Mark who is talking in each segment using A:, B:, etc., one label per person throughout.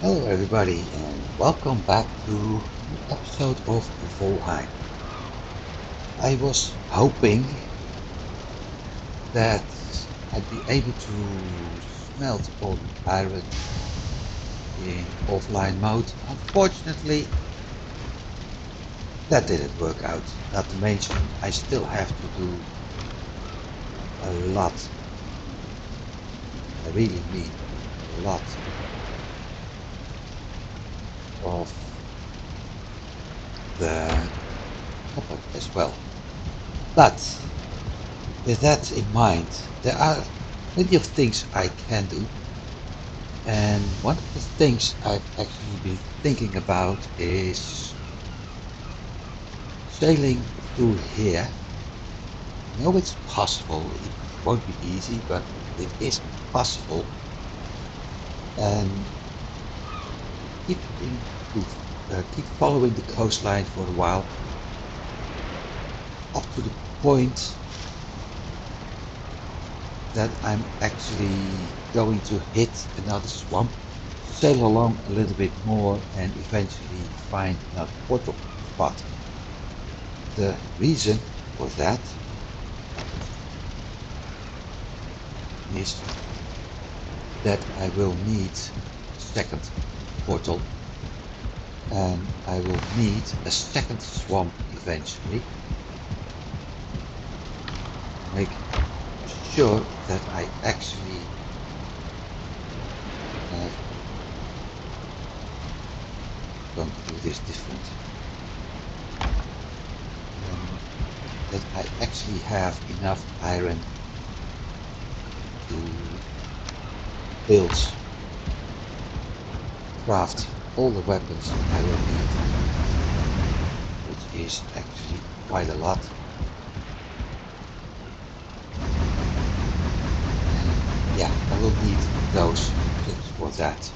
A: Hello everybody and welcome back to an episode of Valheim. I was hoping that I'd be able to smelt all the iron in offline mode. Unfortunately, that didn't work out. Not to mention, I still have to do a lot. I really mean a lot of the copper as well. But with that in mind, there are plenty of things I can do, and one of the things I've actually been thinking about is sailing through here. I know it's possible, it won't be easy, but it is possible, and keep in, keep following the coastline for a while, up to the point that I'm actually going to hit another swamp, sail along a little bit more, and eventually find another portal spot. The reason for that is that I will need a second portal, and I will need a second swamp eventually. Make sure that I actually have going to do this different. That I actually have enough iron to build, craft all the weapons I will need, which is actually quite a lot. And yeah, I will need those things for that.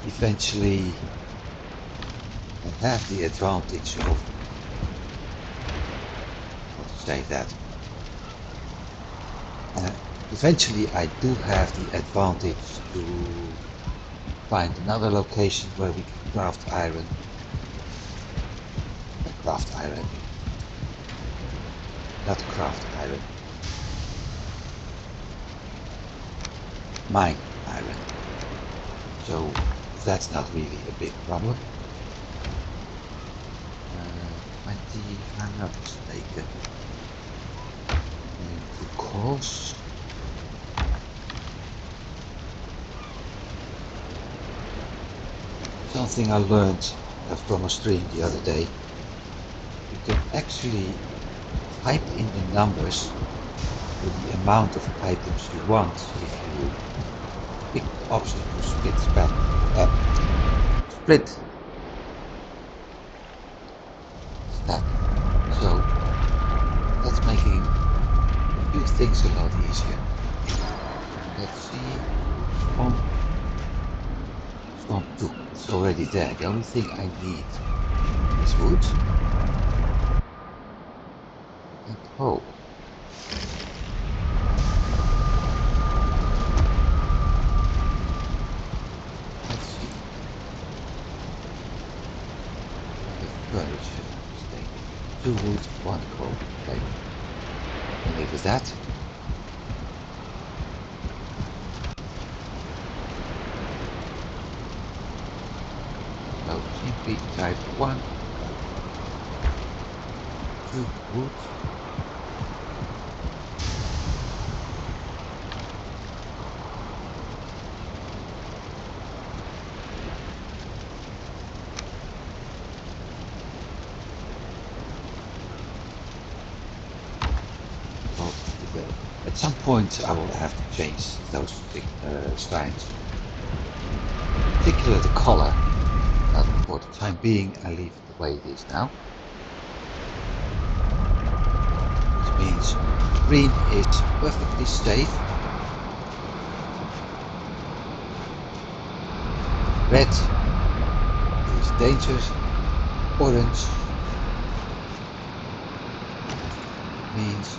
A: Eventually, I have the advantage of, how to say that, eventually I do have the advantage to find another location where we can craft iron. Not craft iron. Mine iron. So that's not really a big problem. 20, if I'm not mistaken. And of course, something I learned from a stream the other day. You can actually type in the numbers for the amount of items you want if you pick the option to split stack. So that's making a few things a lot easier. Let's see. Swamp 2. It's already there. The only thing I need is wood and coal. Let's see. The furniture mistake. 2 wood, 1 coal. Okay. And live with that. So simply type 1, 2 wood. At some point I will have to change those signs, particularly the color. But for the time being I leave it the way it is now. Which means green is perfectly safe, red is dangerous, orange means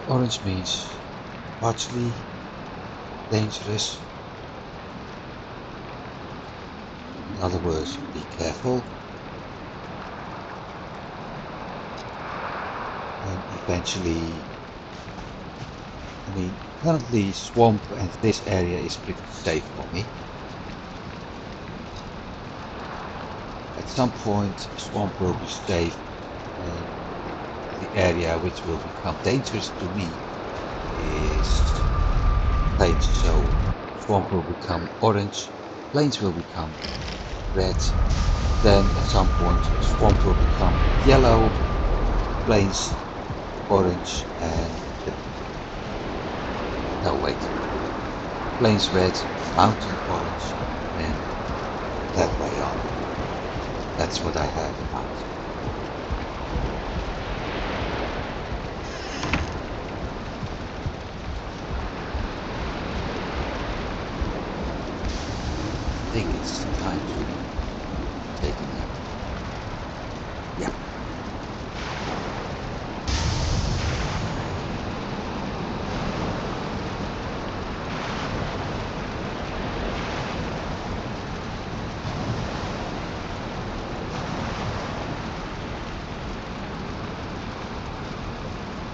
A: Orange means partially dangerous. In other words, be careful. And eventually, I mean, currently swamp and this area is pretty safe for me. At some point, swamp will be safe, and the area which will become dangerous to me is plains. So swamp will become orange, plains will become red, then at some point swamp will become yellow, plains orange, and no wait, plains red, mountain orange, and that way on. That's what I have in mind. I think it's time to take a nap. Yeah.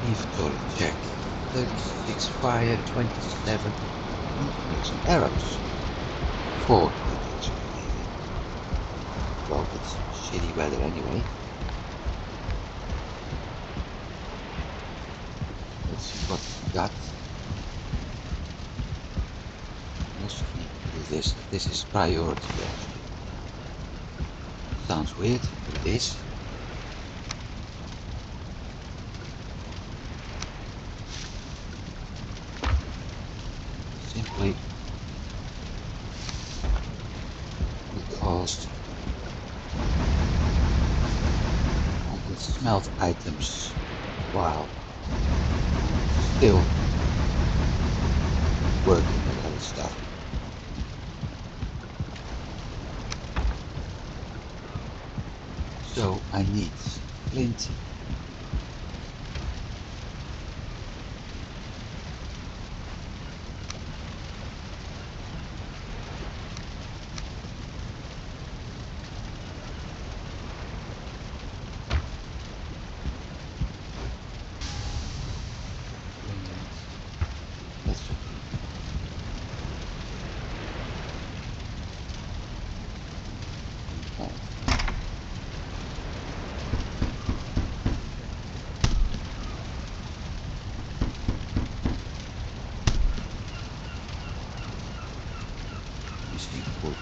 A: Inventory check. 36 fire, 27 meat arrows. 4 meat maybe. Well, it's shitty weather anyway. Let's see what we got. Mostly do this. This is priority actually. Sounds weird, but it is. Simply because I can smelt items while still working with other stuff. So I need flint, that should be fine. Missing wood.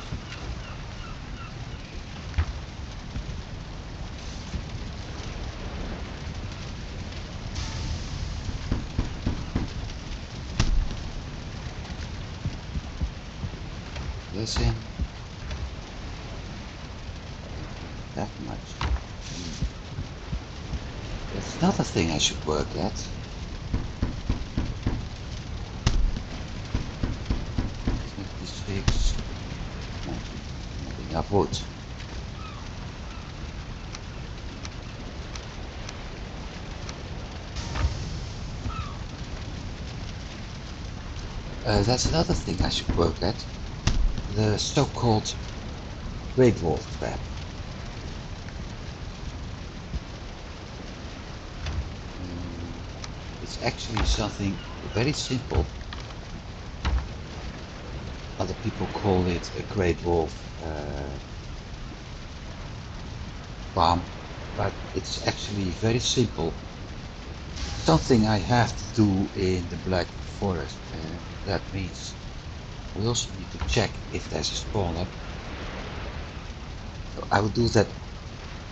A: Listen, that much. That's another thing I should work at. 26. Not enough wood. That's another thing I should work at. The so-called Great Wall trap. It's actually something very simple. Other people call it a Great Wolf bomb, but it's actually very simple. Something I have to do in the Black Forest, and that means we also need to check if there's a spawner. So I will do that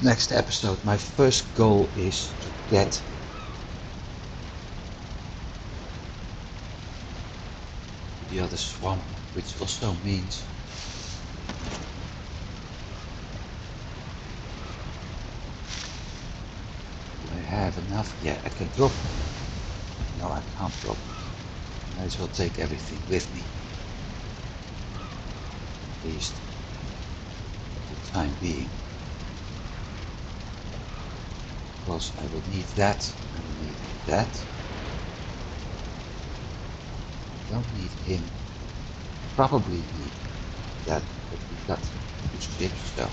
A: next episode. My first goal is to get the other swamp, which also means do I have enough? Yeah, I can drop. No, I can't drop. Might as well take everything with me. At least for the time being. Because I will need that, I will need that. don't need him. Probably need that, but we got 2 ships, so.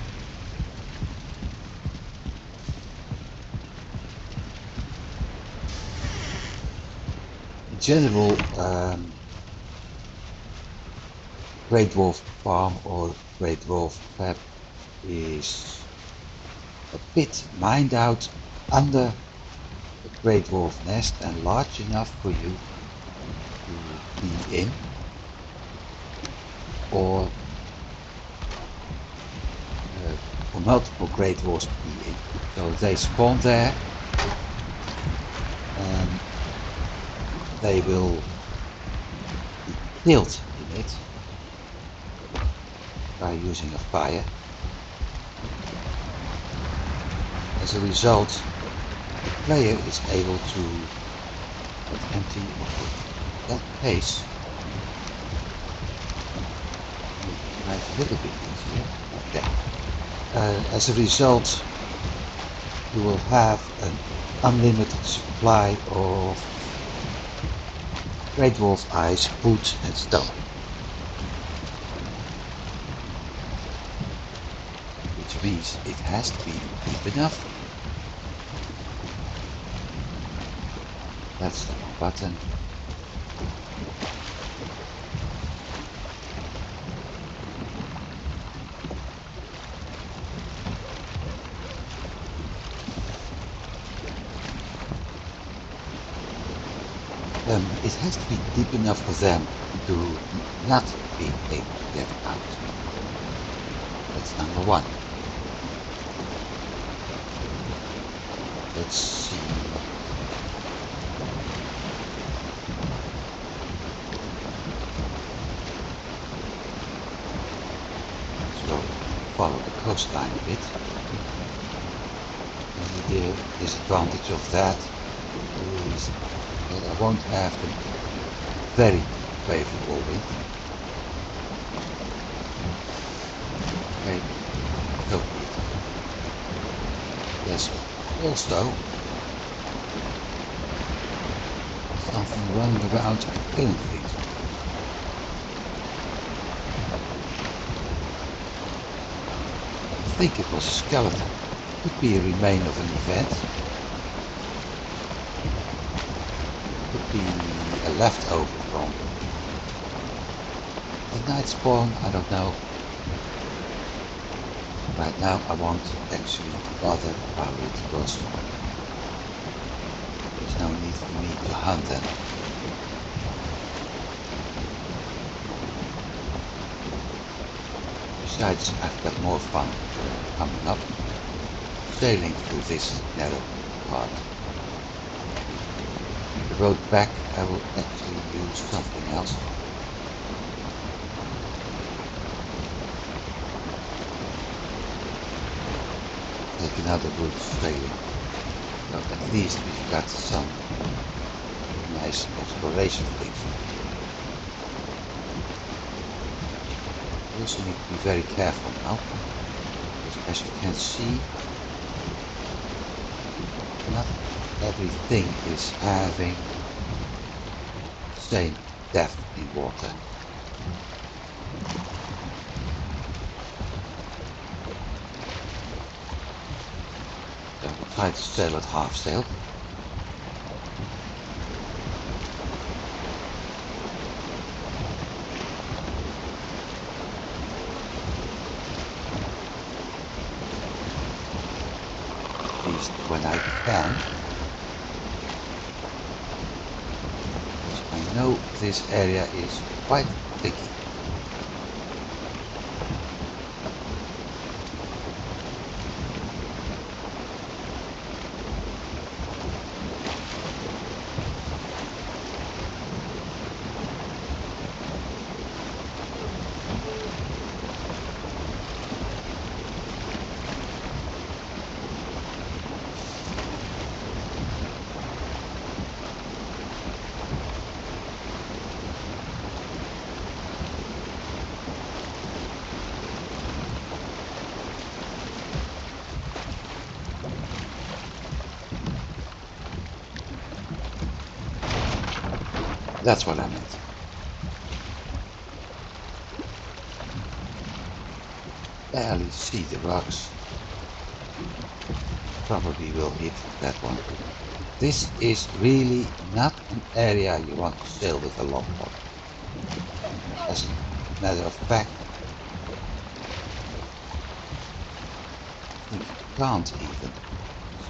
A: In general, Great Dwarf Farm or Great Dwarf Trap is a pit mined out under the Great Dwarf nest and large enough for you to be in, or for multiple Great Dwarfs to be in. So they spawn there and they will be killed in it by using a fire. As a result, the player is able to get empty of that pace. Right, a little bit easier. Okay. As a result, you will have an unlimited supply of Great Dwarf ice, wood and stone. Which means it has to be deep enough. That's the wrong button. It has to be deep enough for them to not be able to get out. That's number one. Let's see. So follow the coastline a bit. And the disadvantage of that is that I won't have the very favorable wind. Okay, so there's also something running around killing things. I think it was a skeleton. Could be a remain of an event. Could be a leftover from the night spawn, I don't know. Right now I won't actually bother about it because there's no need for me to hunt them. Besides, I've got more fun coming up, sailing through this narrow part. The road back I will actually use something else. Take another route sailing. So at least we've got some nice exploration things. We also need to be very careful now, because as you can see, not everything is having the same depth in water. So we'll try to sail at half sail. At least when I can. I know this area is quite big. That's what I meant. barely see the rocks. Probably will hit that one. This is really not an area you want to sail with a longboat. As a matter of fact, I think you can't even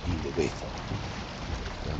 A: see the width. So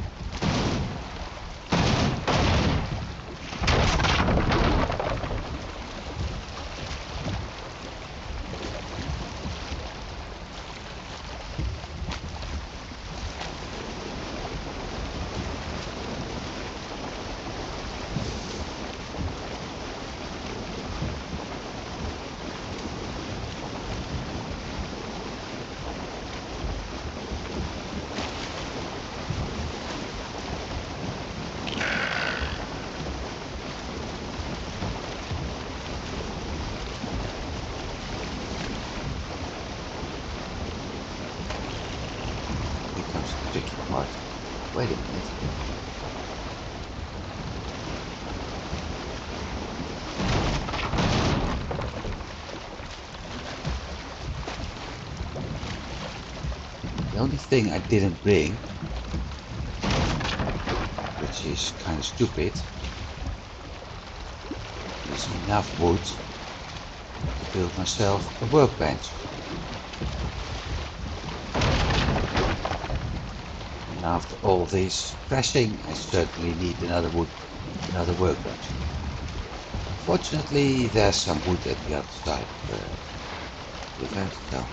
A: here comes the tricky part. Wait a minute. The only thing I didn't bring, which is kind of stupid, is enough wood to build myself a workbench. And after all this crashing, I certainly need another workbench. Fortunately, there's some wood at the other side of the river, so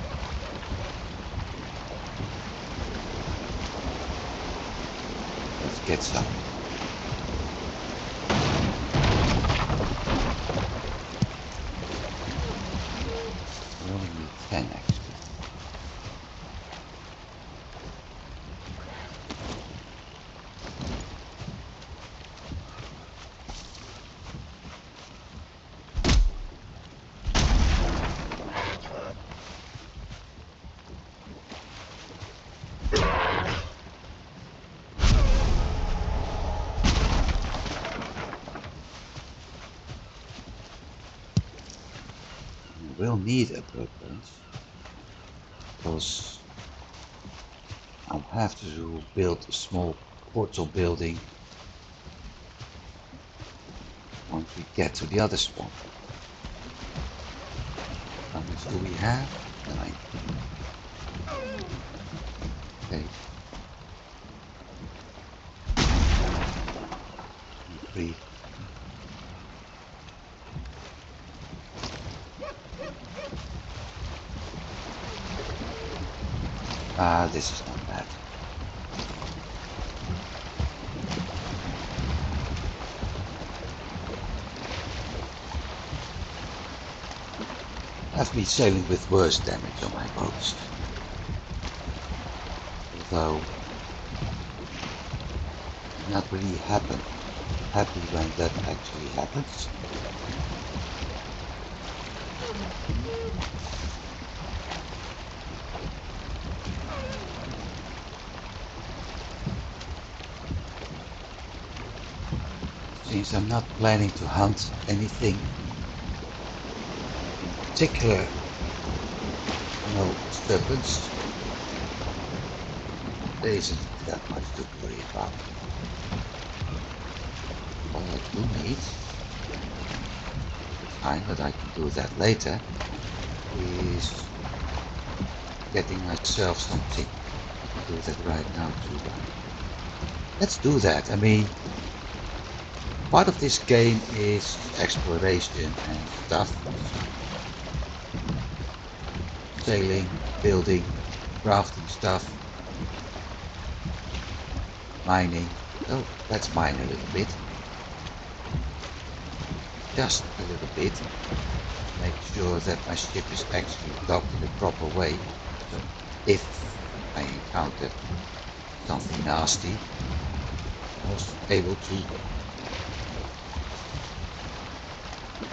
A: let's get some. We only need 10 actually. We'll need a workbench because I'll have to build a small portal building once we get to the other spawn. How much do we have? 9. Okay. 3. Ah, this is not bad. I've been sailing with worse damage on my boats. Although I'm not really happy when that actually happens. Since I'm not planning to hunt anything in particular, no serpents, there isn't that much to worry about. All I do need time, but I can do that later, is getting myself something. I can do that right now too, but let's do that. I mean, part of this game is exploration and stuff. So, sailing, building, crafting stuff, mining. Oh, let's mine a little bit. Just a little bit. Make sure that my ship is actually docked in the proper way. So if I encounter something nasty, I was able to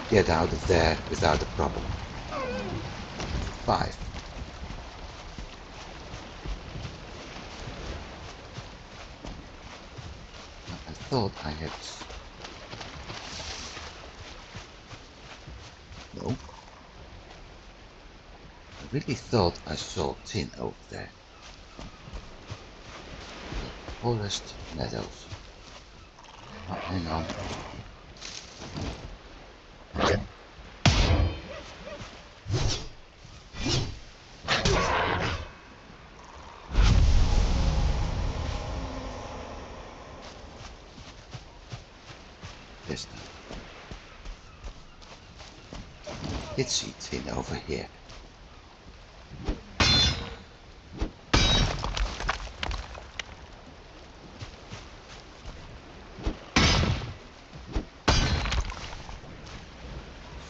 A: get out of there without a problem. 5. I thought I had... No. really thought I saw tin over there. Forest meadows. Oh, hang on. This time. Did see tin over here.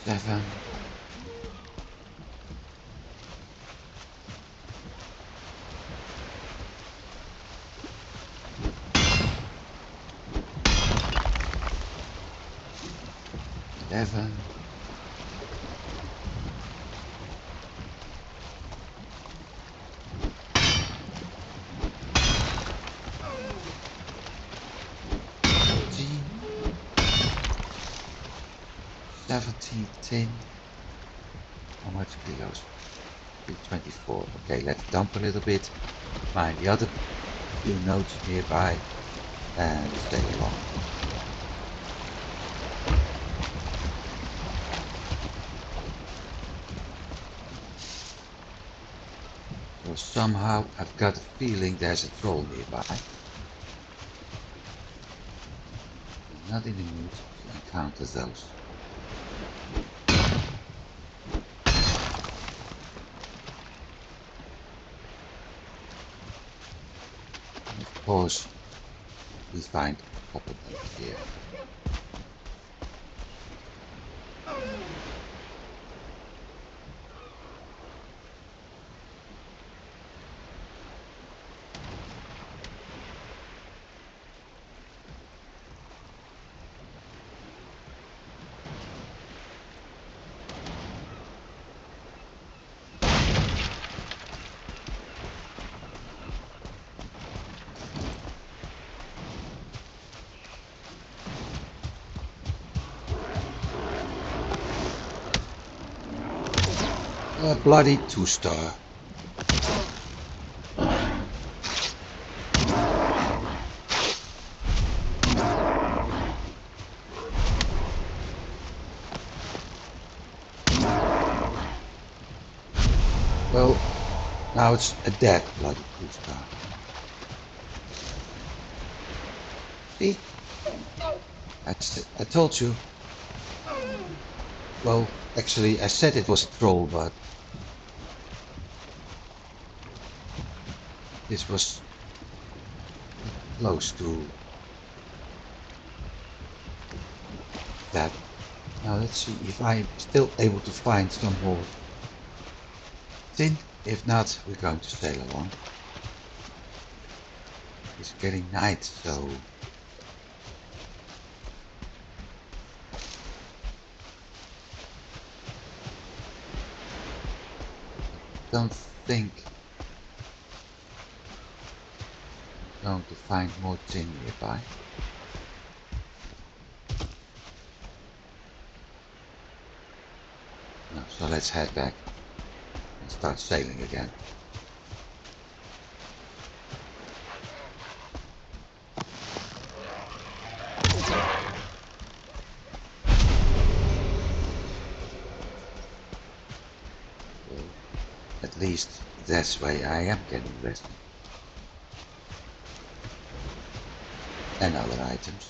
A: Seven. Eleven. 17, 10. How much kilos? 324. Okay, let's dump a little bit. Find the other few nodes nearby and stay along. So somehow I've got a feeling there's a troll nearby. I'm not in the mood to encounter those. Of course, we find a couple of them here. A bloody 2-star. Well, now it's a dead bloody 2-star. See? I told you. Well, actually, I said it was a troll, but this was close to that. Now let's see if I'm still able to find some more tin. If not, we're going to sail along. It's getting night, so don't think I'm going to find more tin nearby. No, so let's head back and start sailing again. Well, at least that's why I am getting rested. And other items.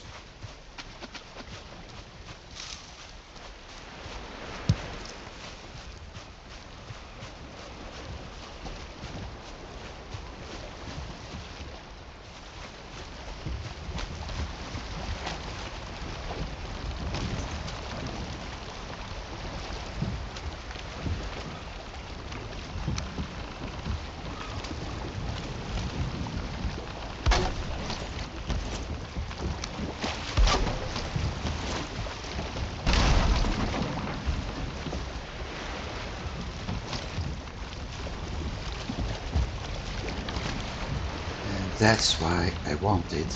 A: That's why I wanted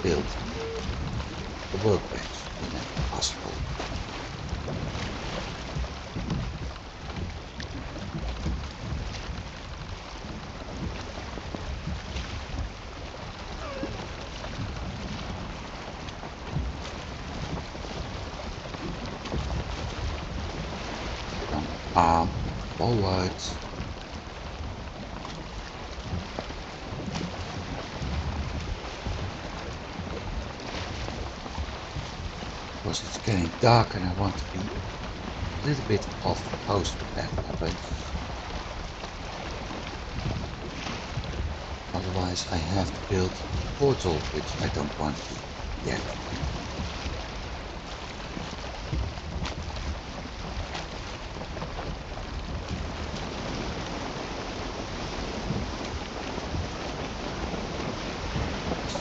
A: build workbench whenever possible. Arm forwards. Because it's getting dark and I want to be a little bit off the coast when that happens. Otherwise I have to build a portal, which I don't want to yet.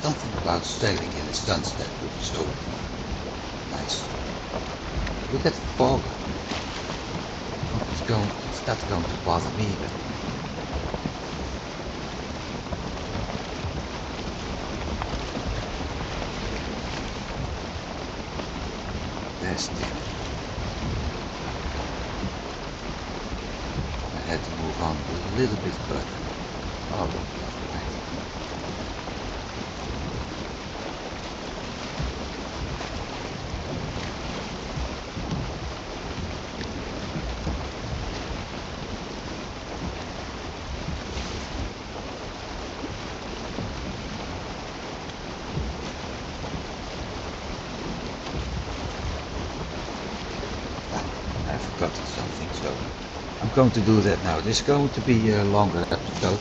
A: Something about sailing in the sunset would be so nice. Look at the fog. It's not going to bother me, but there's it. I had to move on a little bit further. Oh, right. I forgot something, so I'm going to do that now. This is going to be a longer episode.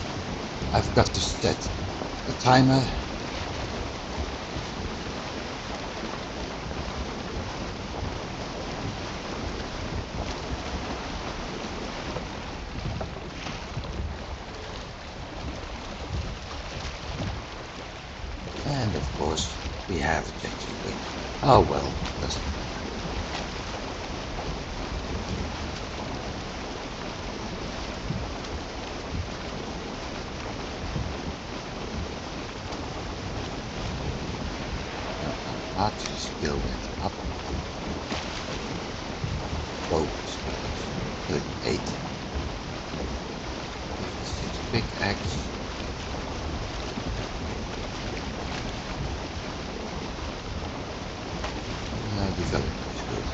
A: I've got to set the timer. And of course, we have a change of wind. Oh well, doesn't matter. Not just build it up. Boat speed 38. 56 pickaxe. Development is good.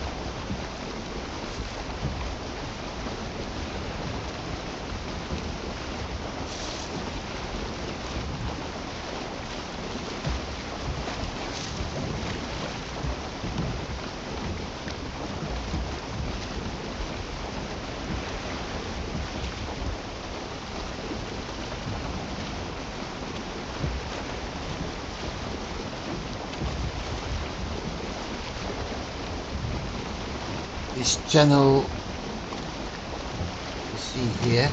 A: This channel you see here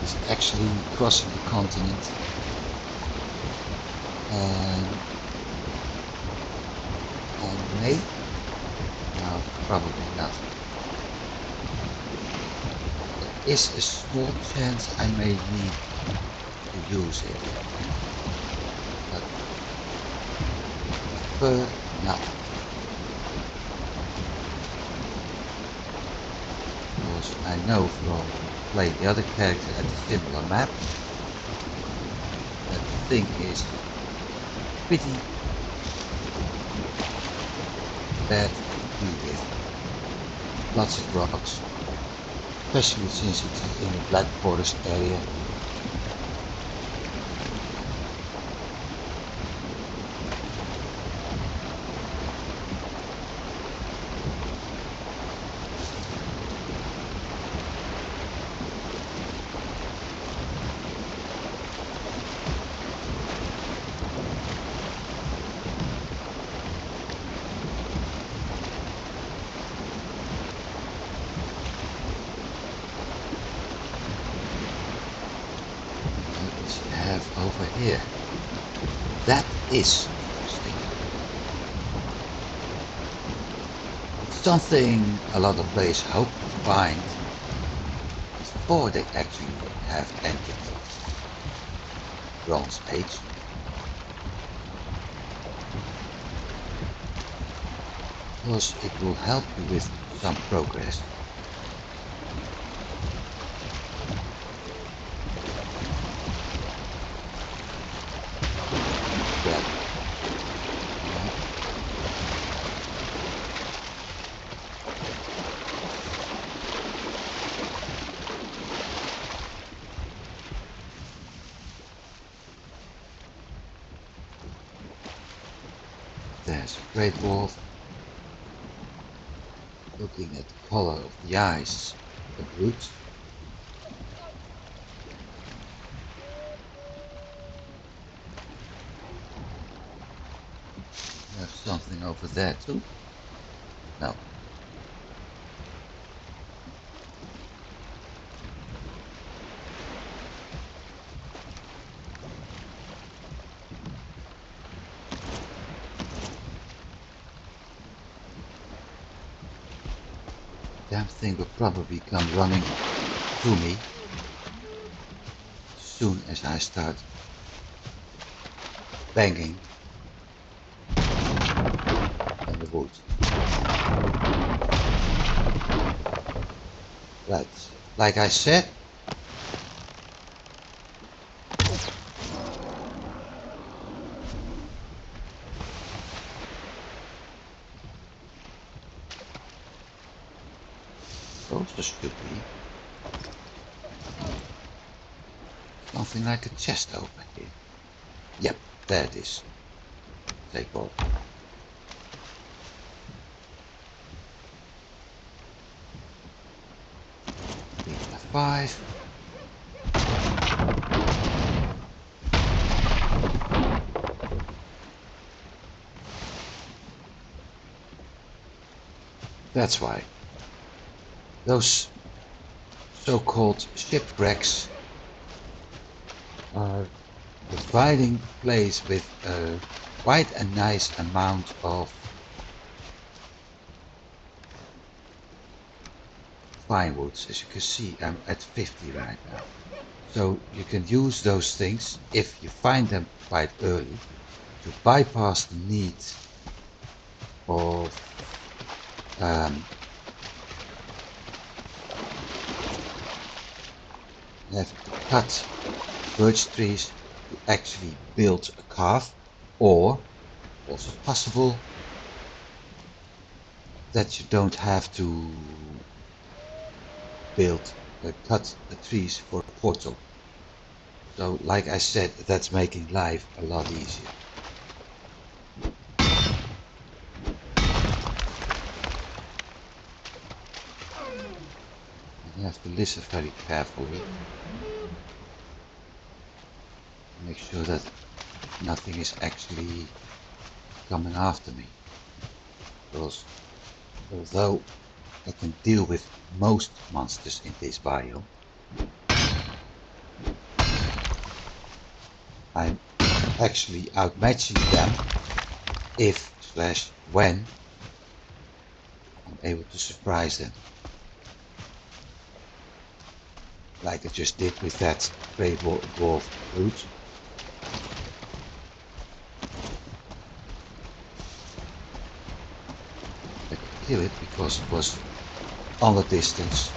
A: is actually crossing the continent, and May? No, probably not. There is a small chance I may need to use it, but prefer not. I know from playing the other character at a similar map that the thing is pretty bad to deal with. Lots of rocks, especially since it's in the Black Forest area. Over here. That is interesting. Something a lot of players hope to find before they actually have entered Bronze Age. because it will help you with some progress. Well, there's a great wolf looking at the color of the eyes of the roots. There's something over there too. No. Damn thing will probably come running to me as soon as I start banging on the wood. Right, like I said, also should be something like a chest over here. Yep, there it is. Take all. 5. That's why. Those so-called shipwrecks are providing place with quite a nice amount of pine woods. As you can see, I'm at 50 right now. So you can use those things, if you find them quite early, to bypass the need of having to cut birch trees to actually build a path, or also possible that you don't have to cut the trees for a portal. So like I said, that's making life a lot easier. You have to listen very carefully. Make sure that nothing is actually coming after me. Because although I can deal with most monsters in this biome, I'm actually outmatching them if/when I'm able to surprise them. Like I just did with that grey dwarf brute. I could kill it because it was on the distance.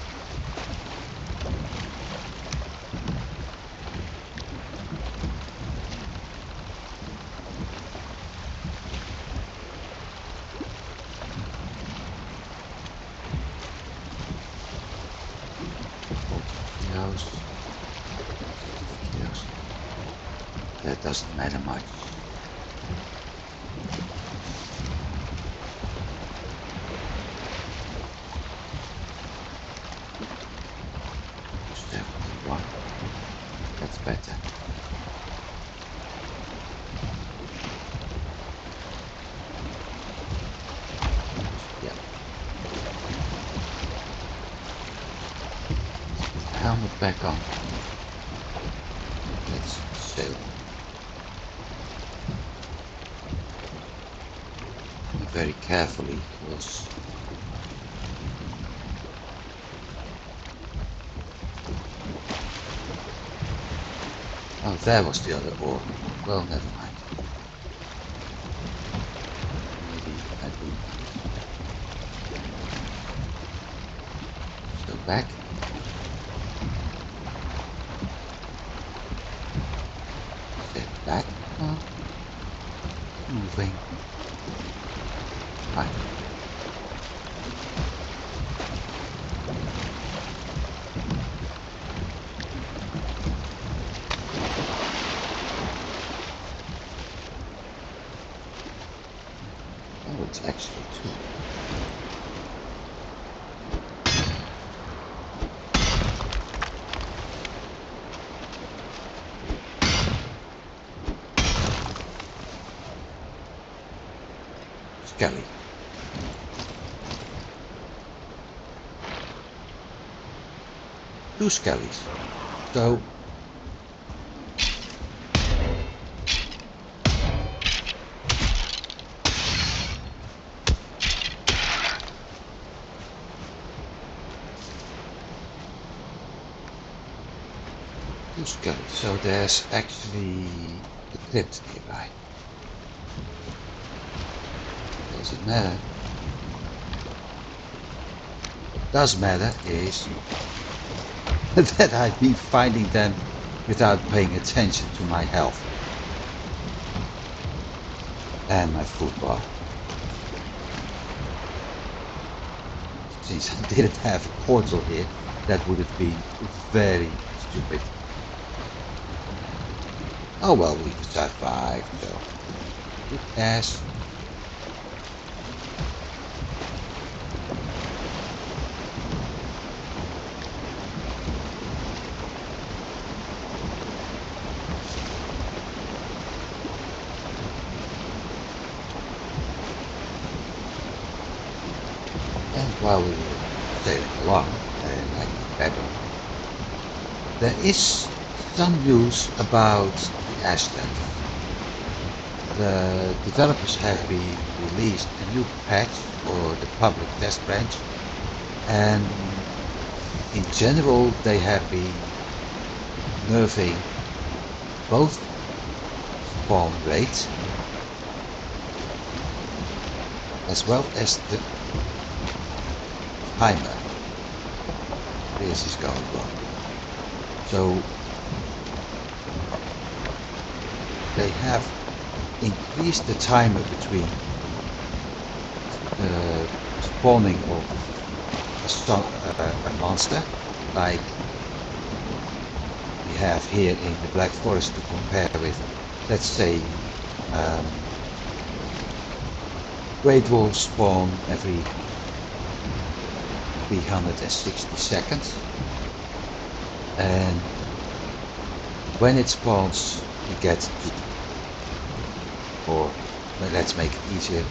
A: That doesn't matter much. That's better. Yeah. Helmet back on. Let's sail. Very carefully, because oh, there was the other ore. Well, never mind. Maybe I do. back. Step back. Moving. Right. Oh, it's actually two. Skelly. Two skellies. So two skellies. So there's actually a crypt nearby. Doesn't matter. What does matter is that I've been finding them without paying attention to my health and my food bar. Since I didn't have a portal here, that would have been very stupid. Oh well, we survived, so good ass. And while we were sailing along, like better, there is some news about the Ashland. The developers have been released a new patch for the public test branch, and in general they have been nerfing both spawn rates as well as the timer. This is going wrong. So they have increased the timer between the spawning of a monster, like we have here in the Black Forest, to compare with, let's say, great wolves spawn every 360 seconds, and when it spawns you get to, or let's make it easier,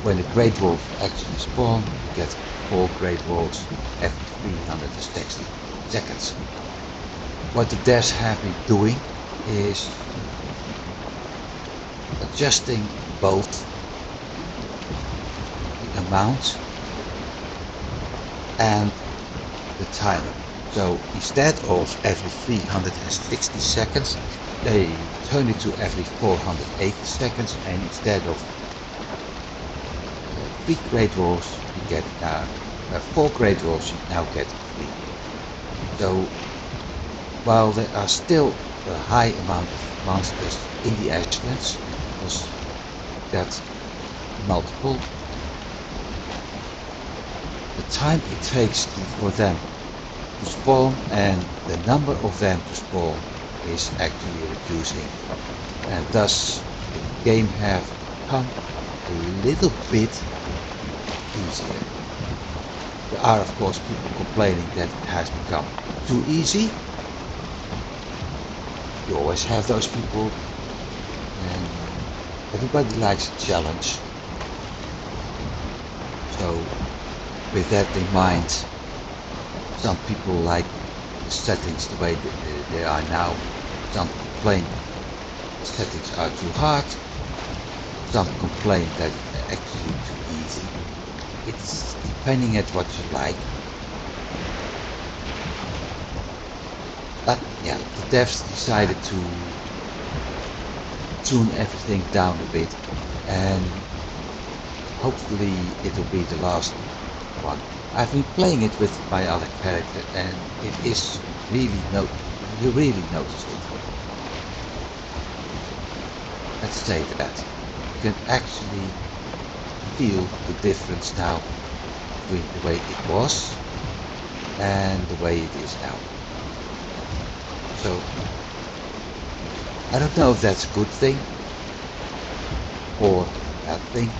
A: when a great wolf actually spawns you get 4 great wolves every 360 seconds. What the devs have been doing is adjusting both the amount and the timer. So instead of every 360 seconds, they turn it to every 480 seconds, and instead of 3 great wolves, you get 4 great wolves, you now get 3. So while there are still a high amount of monsters in the Ashlands, because that's multiple, the time it takes for them to spawn and the number of them to spawn is actually reducing, and thus the game has become a little bit easier. There are of course people complaining that it has become too easy. You always have those people, and everybody likes a challenge. So with that in mind, some people like the settings the way they are now. Some complain the settings are too hard. Some complain that they're actually too easy. It's depending at what you like. But yeah, the devs decided to tune everything down a bit, and hopefully it'll be the last one. I've been playing it with my other character and it is really you really notice it. Let's say that. You can actually feel the difference now between the way it was and the way it is now. So I don't know if that's a good thing or a bad thing.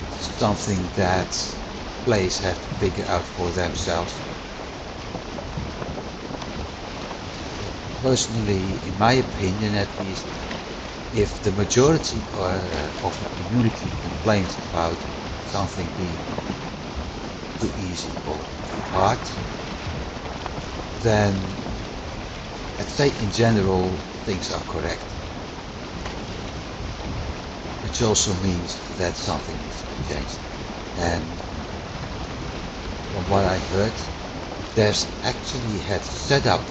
A: It's something that players have to figure out for themselves. Personally, in my opinion at least, if the majority of the community complains about something being too easy or too hard, then I'd say in general things are correct. Which also means that something needs to be changed. And from what I heard, devs actually had set up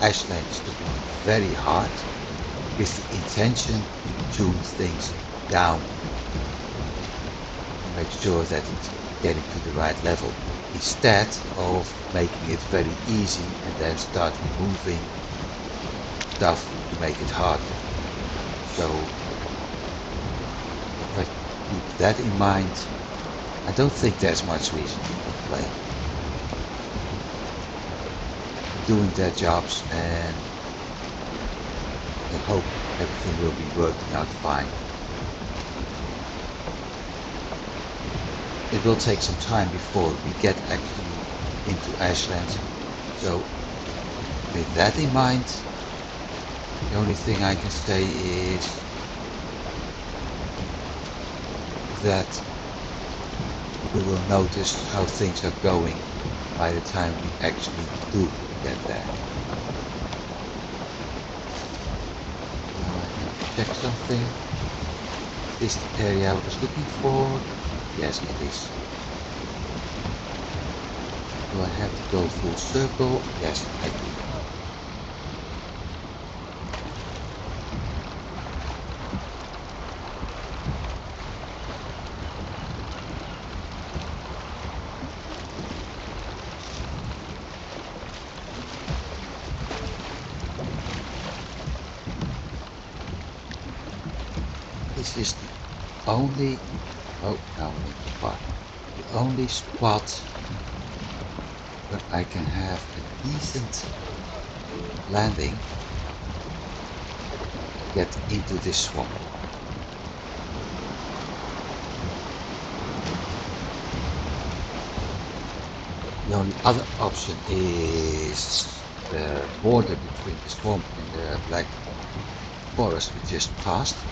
A: Ashlands to be very hard with the intention to tune things down to make sure that it's getting to the right level, instead of making it very easy and then start removing stuff to make it harder. So if I keep that in mind, I don't think there's much reason to complain. Doing their jobs and I hope everything will be working out fine. It will take some time before we get actually into Ashland, so with that in mind, the only thing I can say is that we will notice how things are going by the time we actually do get there. Now I can check something. Is this the area I was looking for? Yes, it is. Do I have to go full circle? Yes, I do. This is the only, oh, now we need to park. The only spot where I can have a decent landing to get into this swamp. The only other option is the border between the swamp and the black forest we just passed.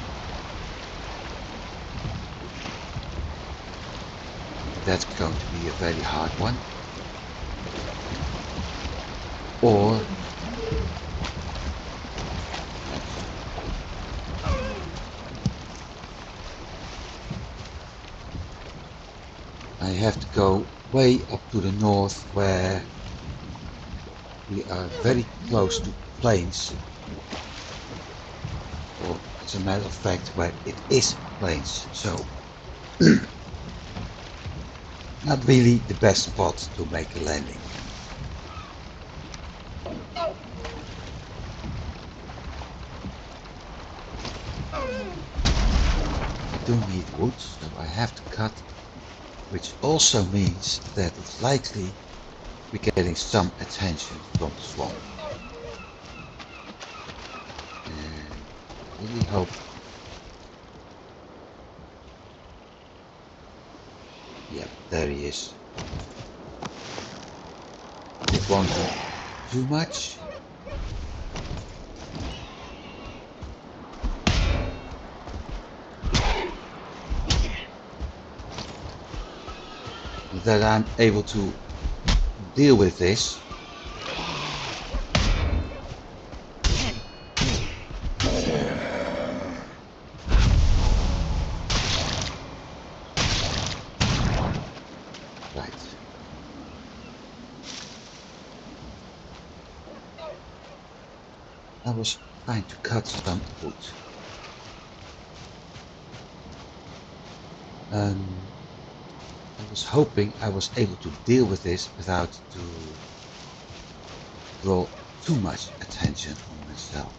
A: That's going to be a very hard one. Or I have to go way up to the north where we are very close to plains, or as a matter of fact where it is plains, so not really the best spot to make a landing. I do need wood, so I have to cut, which also means that it's likely we're getting some attention from the swamp. And I really hope. Yep, there he is. It won't be too much. That I'm able to deal with this. Right. I was trying to cut some wood. I was hoping I was able to deal with this without to draw too much attention on myself.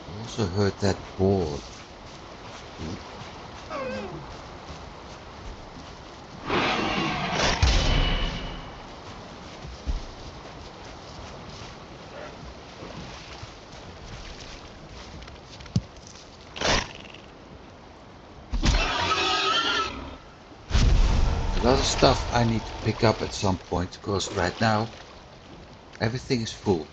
A: I also heard that board speak. A lot of stuff I need to pick up at some point because right now everything is full.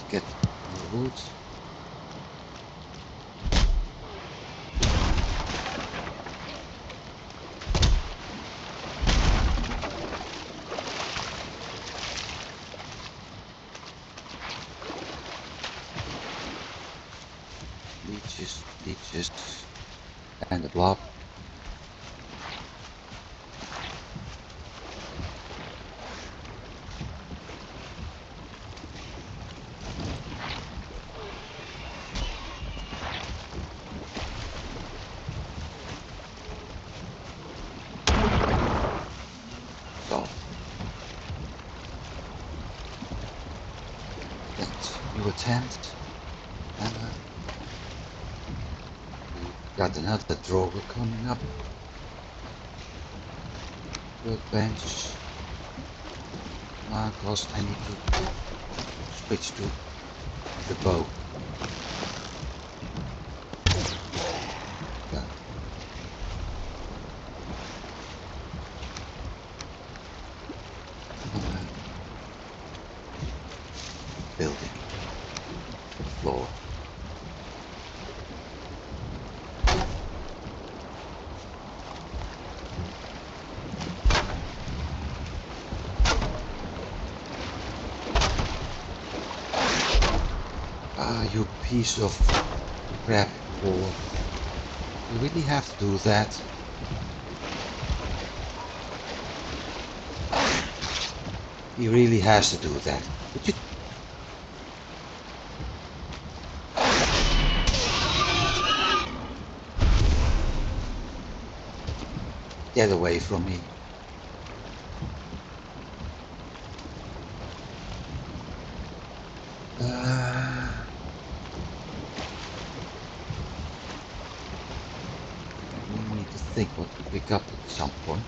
A: Get more wood. Leeches, and the blob. So let's do a tent. And we got another drawer coming up. Workbench. Because I need to switch to the bow. Yeah. Building floor. Ah, you piece of crap board. You really have to do that. He really has to do that. Would you get away from me? We need to think what to pick up at some point.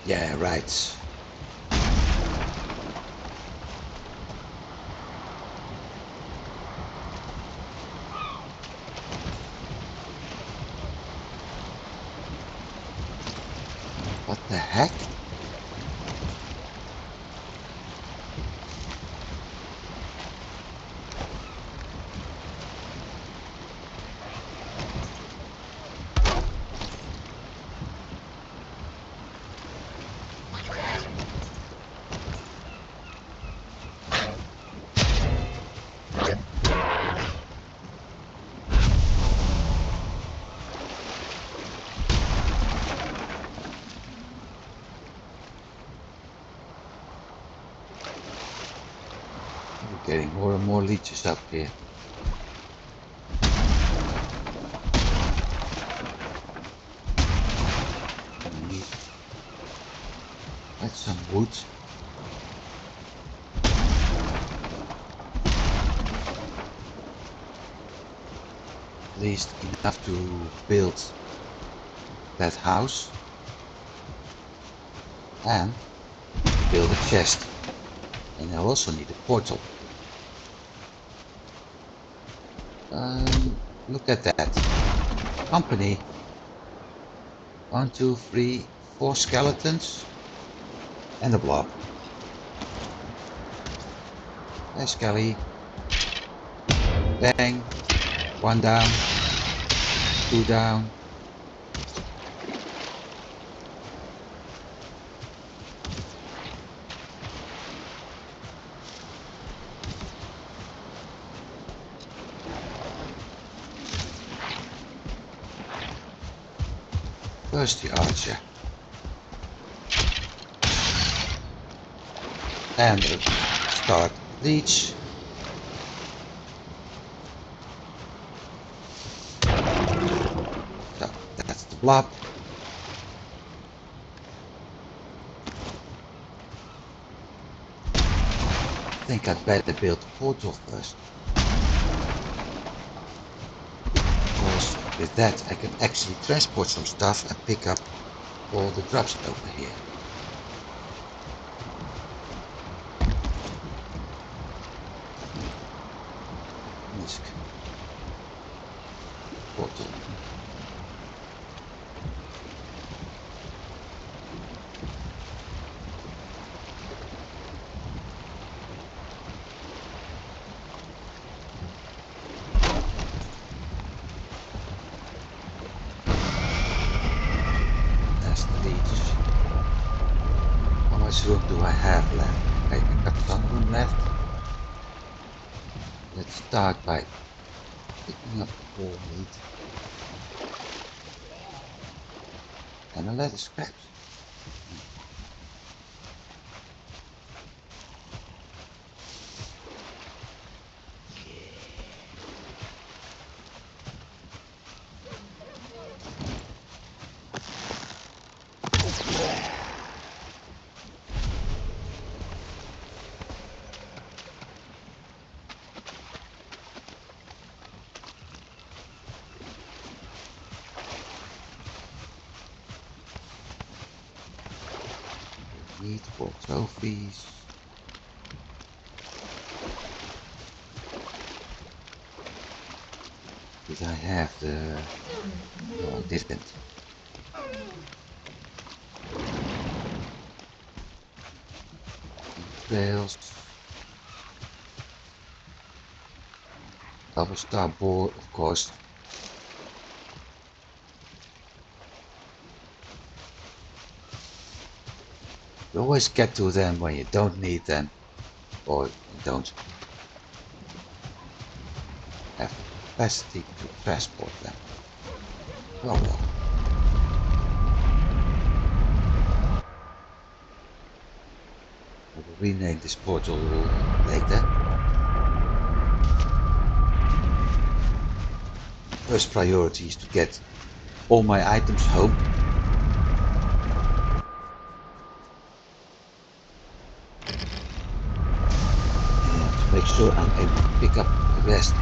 A: Yeah, right. What the heck? We're getting more and more leeches up here. We need add some wood. least enough to build that house and build a chest. And I also need a portal. Look at that. Company. 1, 2, 3, 4 skeletons and a blob. Hey, Skelly. Bang. 1 down. 2 down. First the archer. And start leech. So that's the blob. I think I'd better build the portal first. Because with that I can actually transport some stuff and pick up all the drops over here. Portal. That's the leech. How much room do I have left? Okay, I got some room left. Let's start by picking up the whole meat. And a lot of scraps. Need for trophies. Did I have the... No, I didn't. Trails. Double star board, of course. You always get to them when you don't need them, or you don't have the capacity to transport them. Well, well. I will rename this portal later. First priority is to get all my items home. And to make sure I'm able to pick up the rest.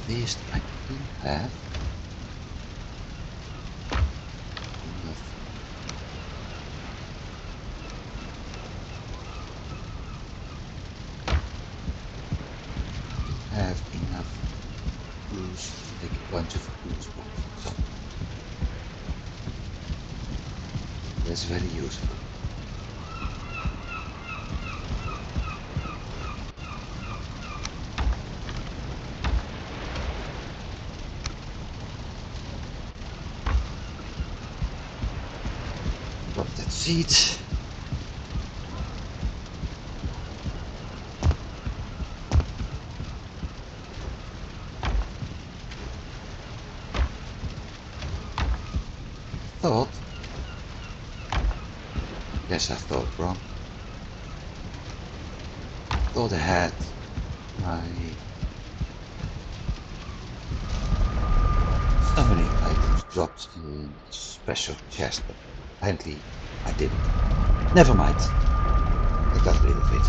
A: At least I do have enough. Have enough booze to make a bunch of booze boxes. So that's very useful. Drop that seed. Thought. Guess I thought wrong. thought I had my summoning items dropped in a special chest, but apparently I didn't. Never mind. I got rid of it.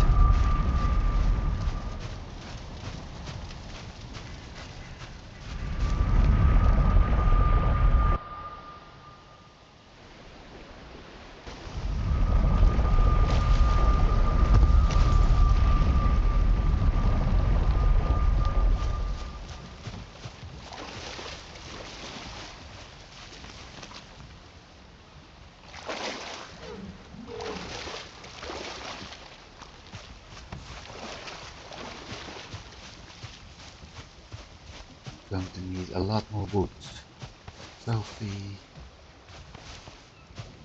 A: Going to need a lot more wood. Trophy,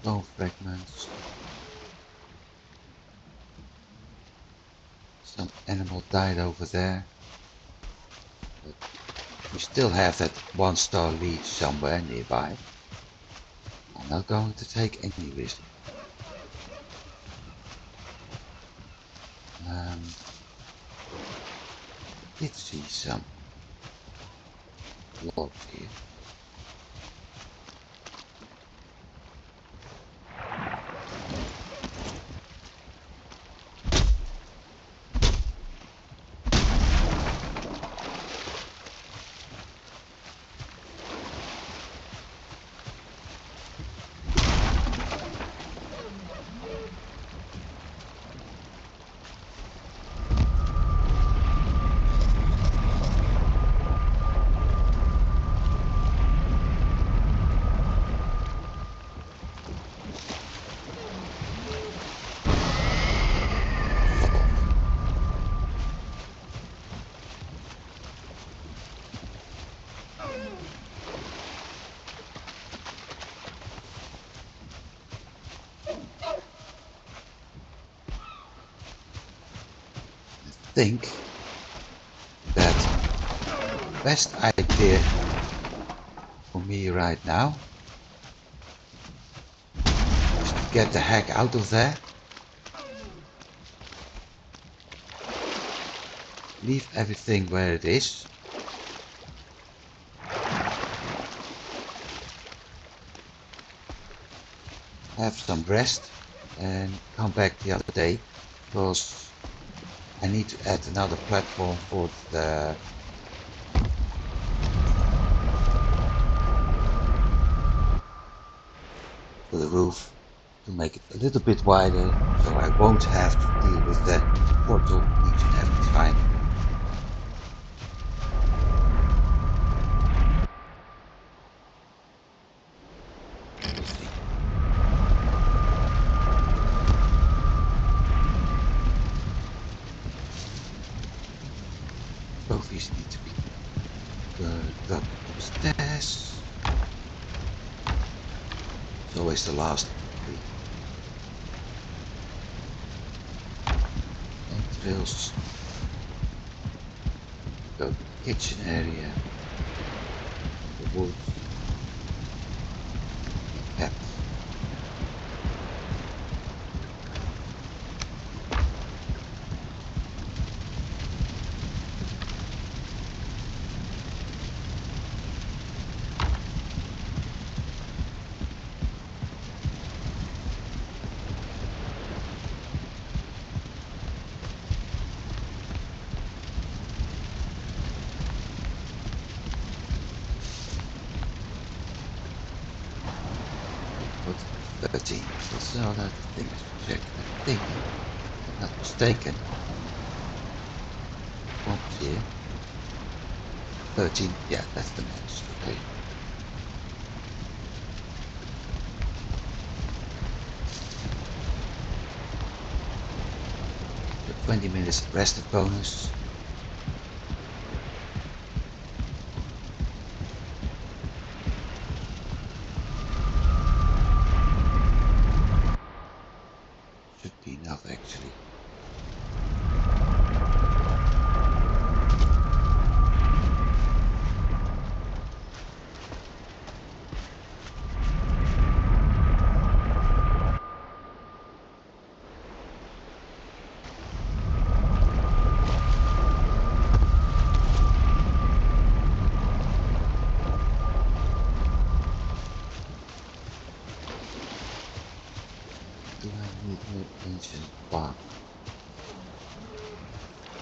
A: bone fragments, some animal died over there, but we still have that 1-star lead somewhere nearby. I'm not going to take any risk. Did see some logs here. I think that the best idea for me right now is to get the heck out of there, leave everything where it is, have some rest and come back the other day, because I need to add another platform for the roof to make it a little bit wider, so I won't have to deal with the portal each and every time. We'll see. Trophies need to be got upstairs. It's always the last to complete. And drills. Go to the kitchen area. The wood. Kept. What 13? That's all that things to check. I think, not mistaken. What's here? 13, yeah, that's the match. Okay. The 20 minutes rested bonus. Should be enough actually. Middle ancient bark.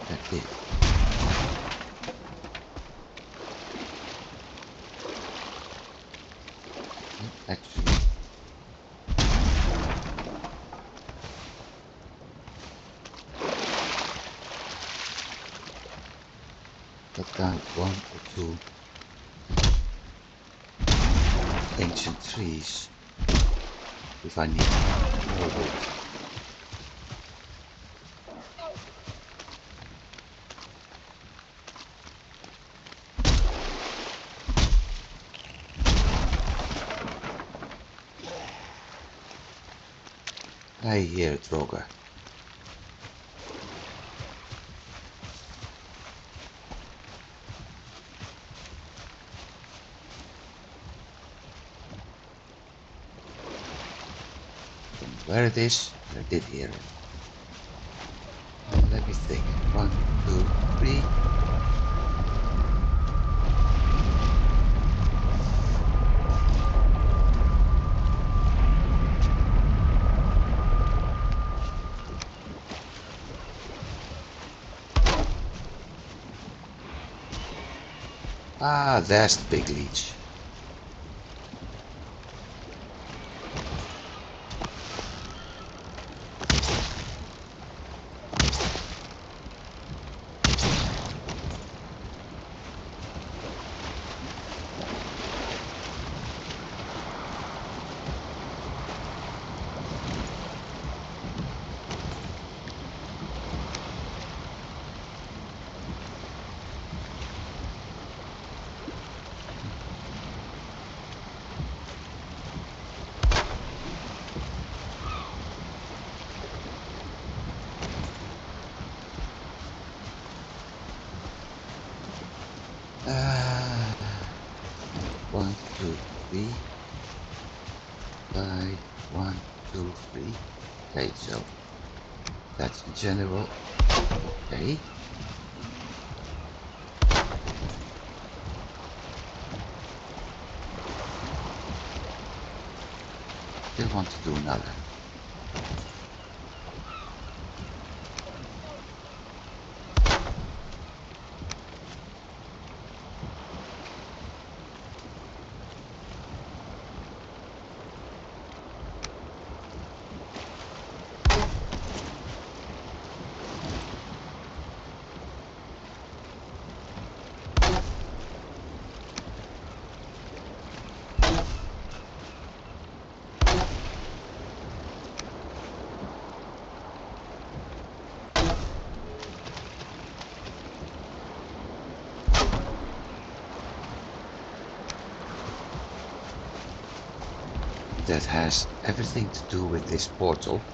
A: That's it. Actually, cut down one or two ancient trees if I need more wood. I hear it, Roger. From where it is, I did hear it. Let me think. 1, 2, 3. Ah, there's the big leech. Uh, 1, 2, 3. By 1, 2, 3. Okay, so that's in general. Okay. Still want to do another. That has everything to do with this portal.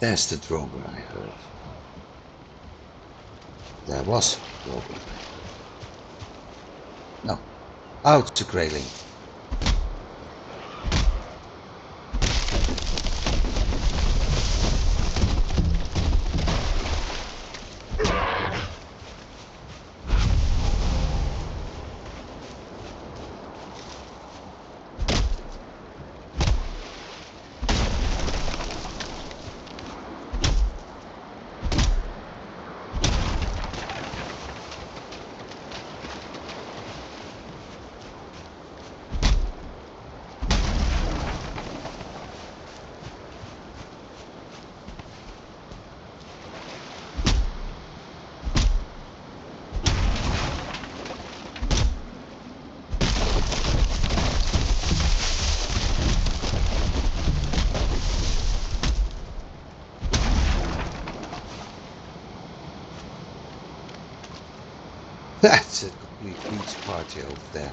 A: There's the drover I heard. There was a drover. No. Out to Grayling. That's a complete beach party over there.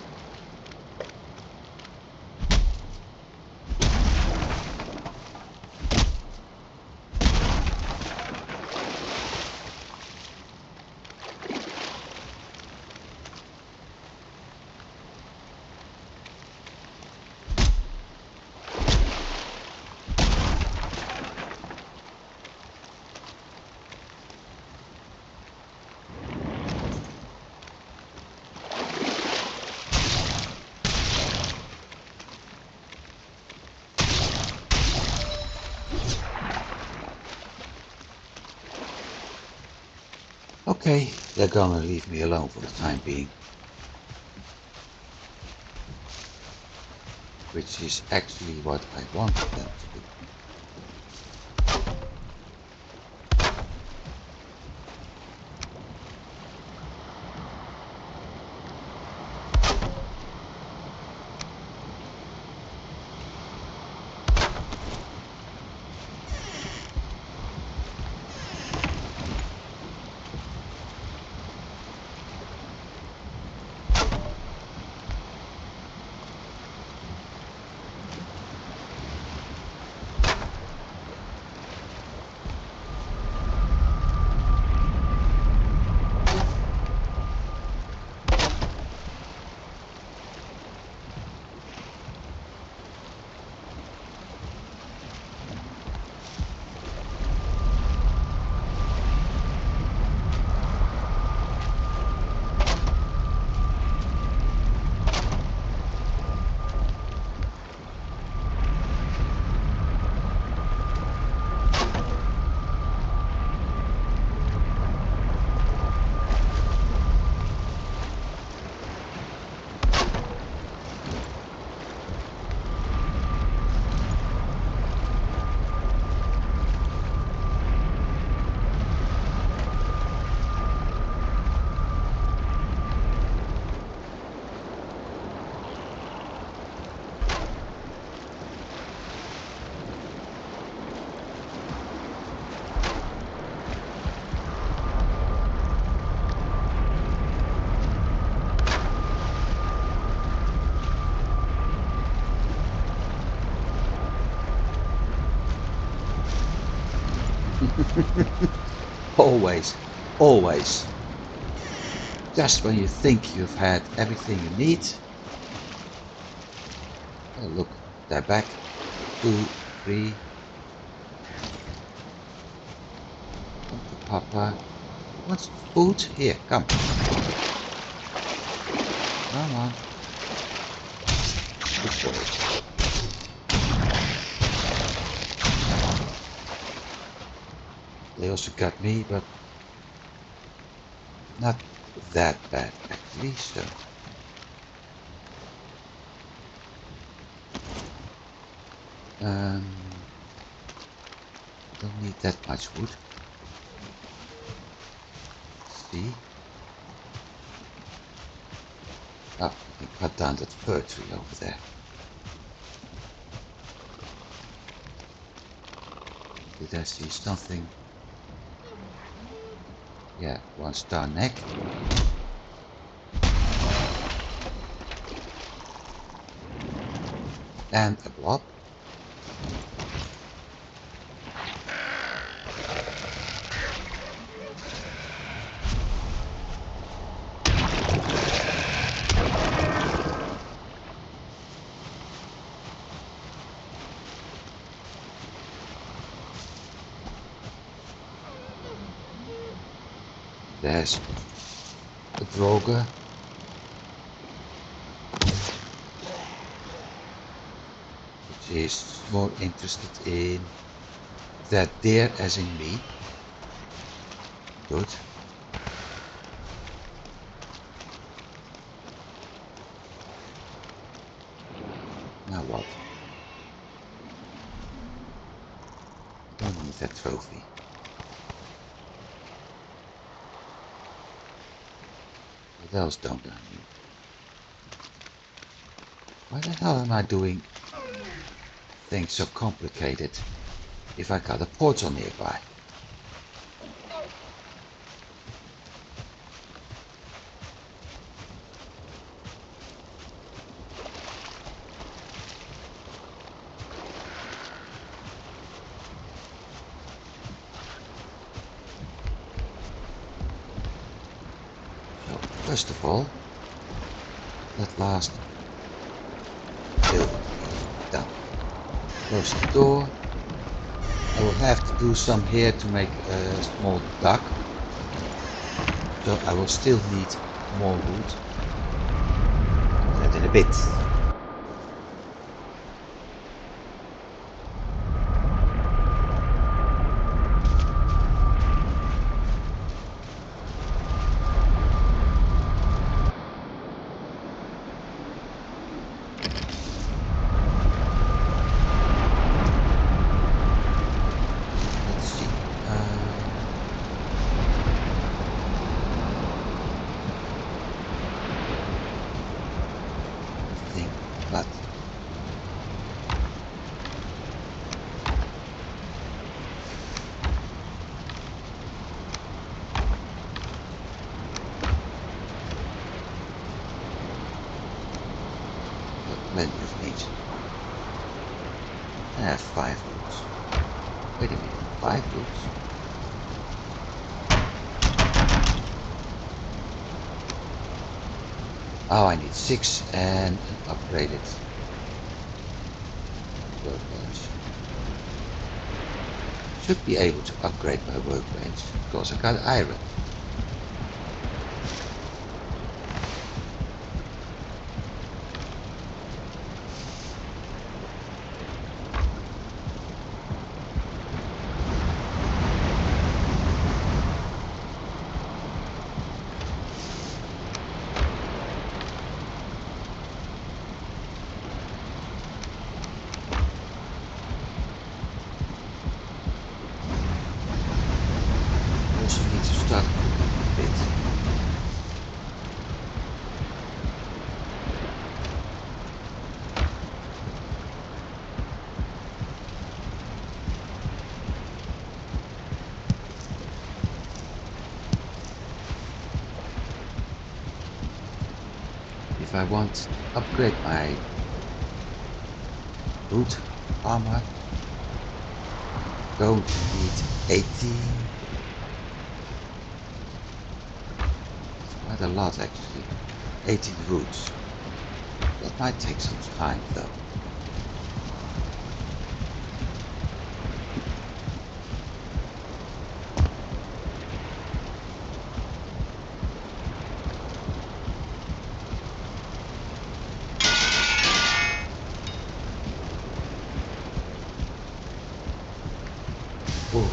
A: Okay, they're gonna leave me alone for the time being. Which is actually what I wanted them to do. Always, always. Just when you think you've had everything you need. Oh look, they're back. 2, 3. Come to Papa. You want some food? Here, come. Come on. Good boy. They also got me, but not that bad actually, so. Don't need that much wood. See? Oh, we can cut down that fir tree over there. Did I see something? Yeah, 1-star neck. And a blob. there's a droger. Which is more interested in that deer as in me. Good. Now what? Don't need that trophy. What else don't I need? Why the hell am I doing things so complicated if I got a portal nearby? So, first of all, that last building is done. Close the door. I will have to do some here to make a small dock. So I will still need more wood. That in a bit. Let's see. Thing, but plenty of meat. I have 5 roots. Wait a minute, 5 roots? Oh, I need 6 and an upgraded workbench. Should be able to upgrade my workbench because I got iron. Also need to start cooking a bit. If I want to upgrade my boot armor, going to need 18. It's quite a lot actually. 18 roots. That might take some time though. Wood.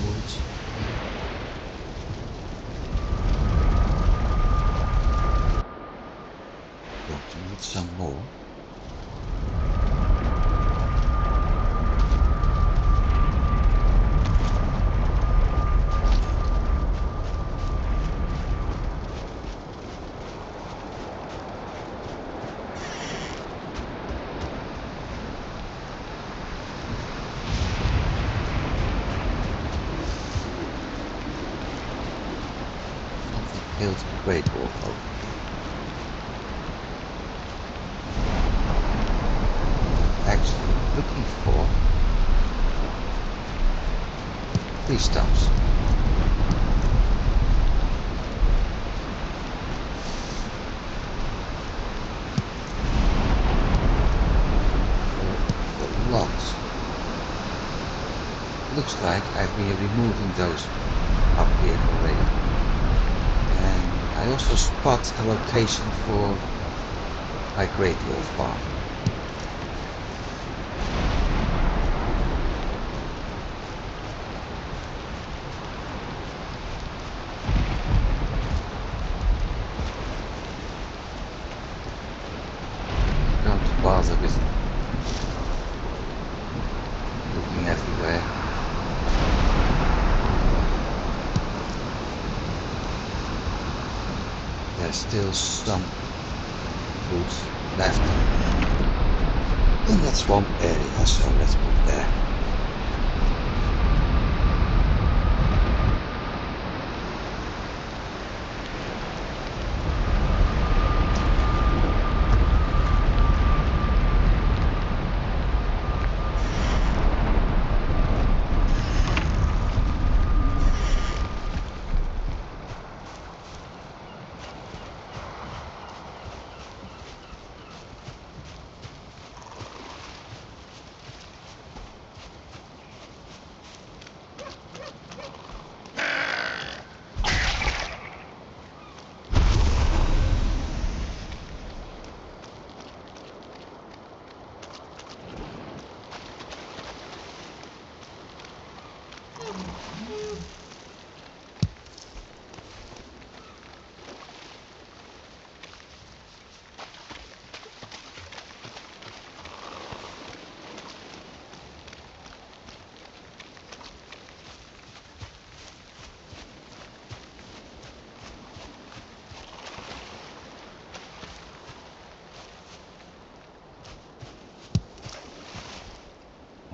A: Going to need some more. Something killed a great wolf over here. Actually looking for 3 stumps. For logs. Looks like I've been removing those up here already. I also spot a location for my great wolf farm. Don't bother with looking everywhere. There's still some food left in that swamp area, so let's move there.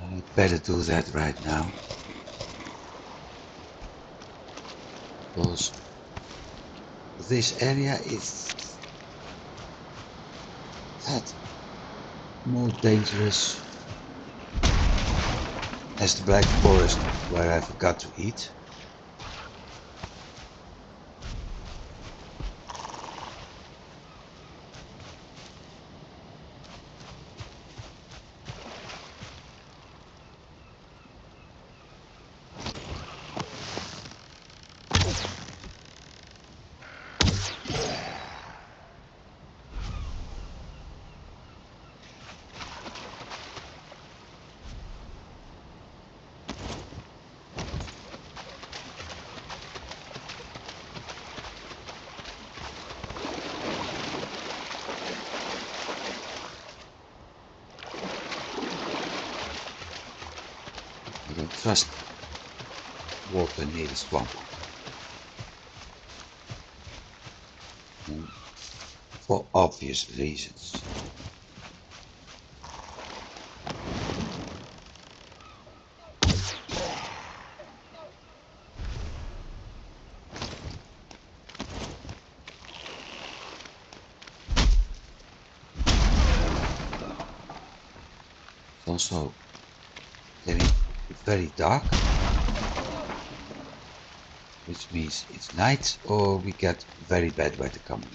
A: I'd better do that right now, because this area is that more dangerous as the Black Forest, where I forgot to eat. I don't trust water near the swamp. For obvious reasons. It's also getting very dark, which means it's night or we get very bad weather coming.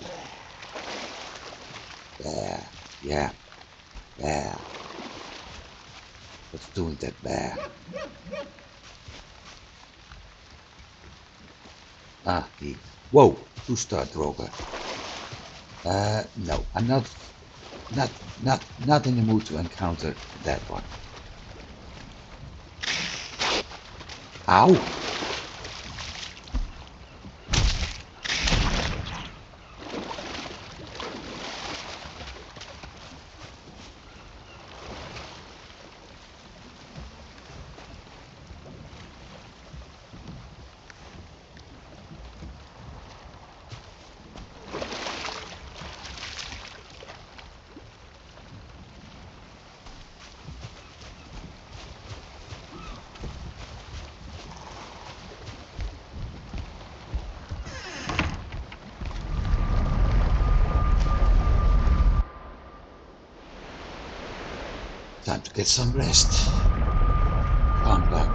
A: Bear, yeah, bear. What's doing that bear? Ah, the whoa, two-star droger. No, I'm not, not in the mood to encounter that one. Ow! Time to get some rest. Calm down.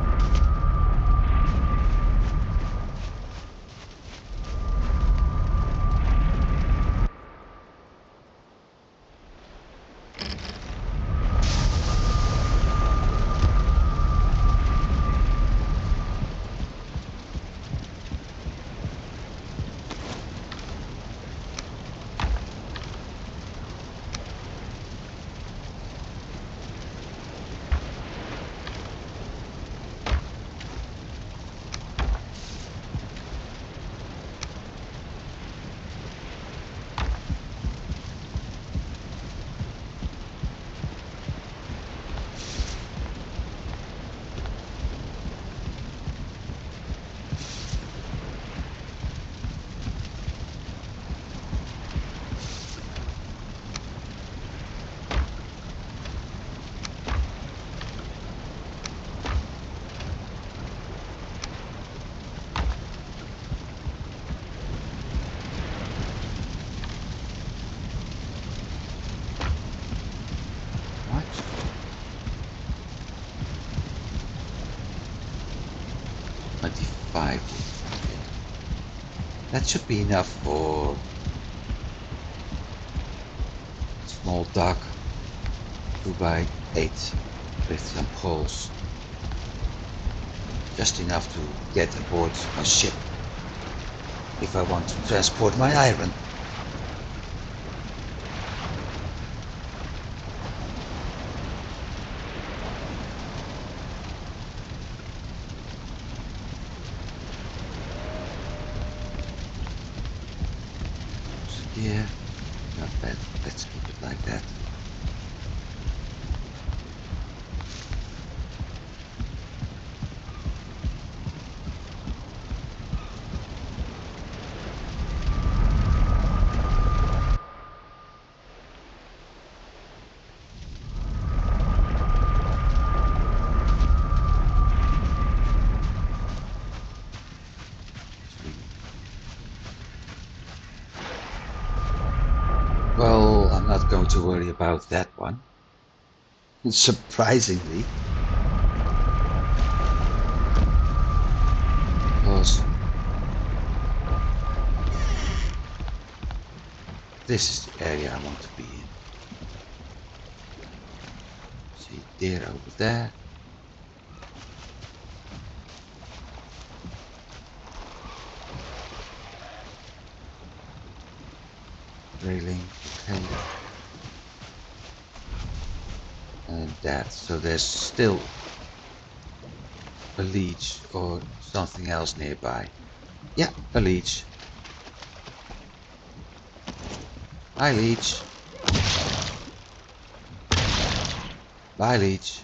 A: 25. That should be enough for a small dock, 2x8 with some poles. Just enough to get aboard my ship if I want to transport my iron. Yeah, not bad. Let's keep it like that. Well, I'm not going to worry about that one. Surprisingly. Because this is the area I want to be in. See deer over there. Railing, okay. And that. So there's still a leech or something else nearby. Yeah, a leech. Hi, leech. Bye, leech.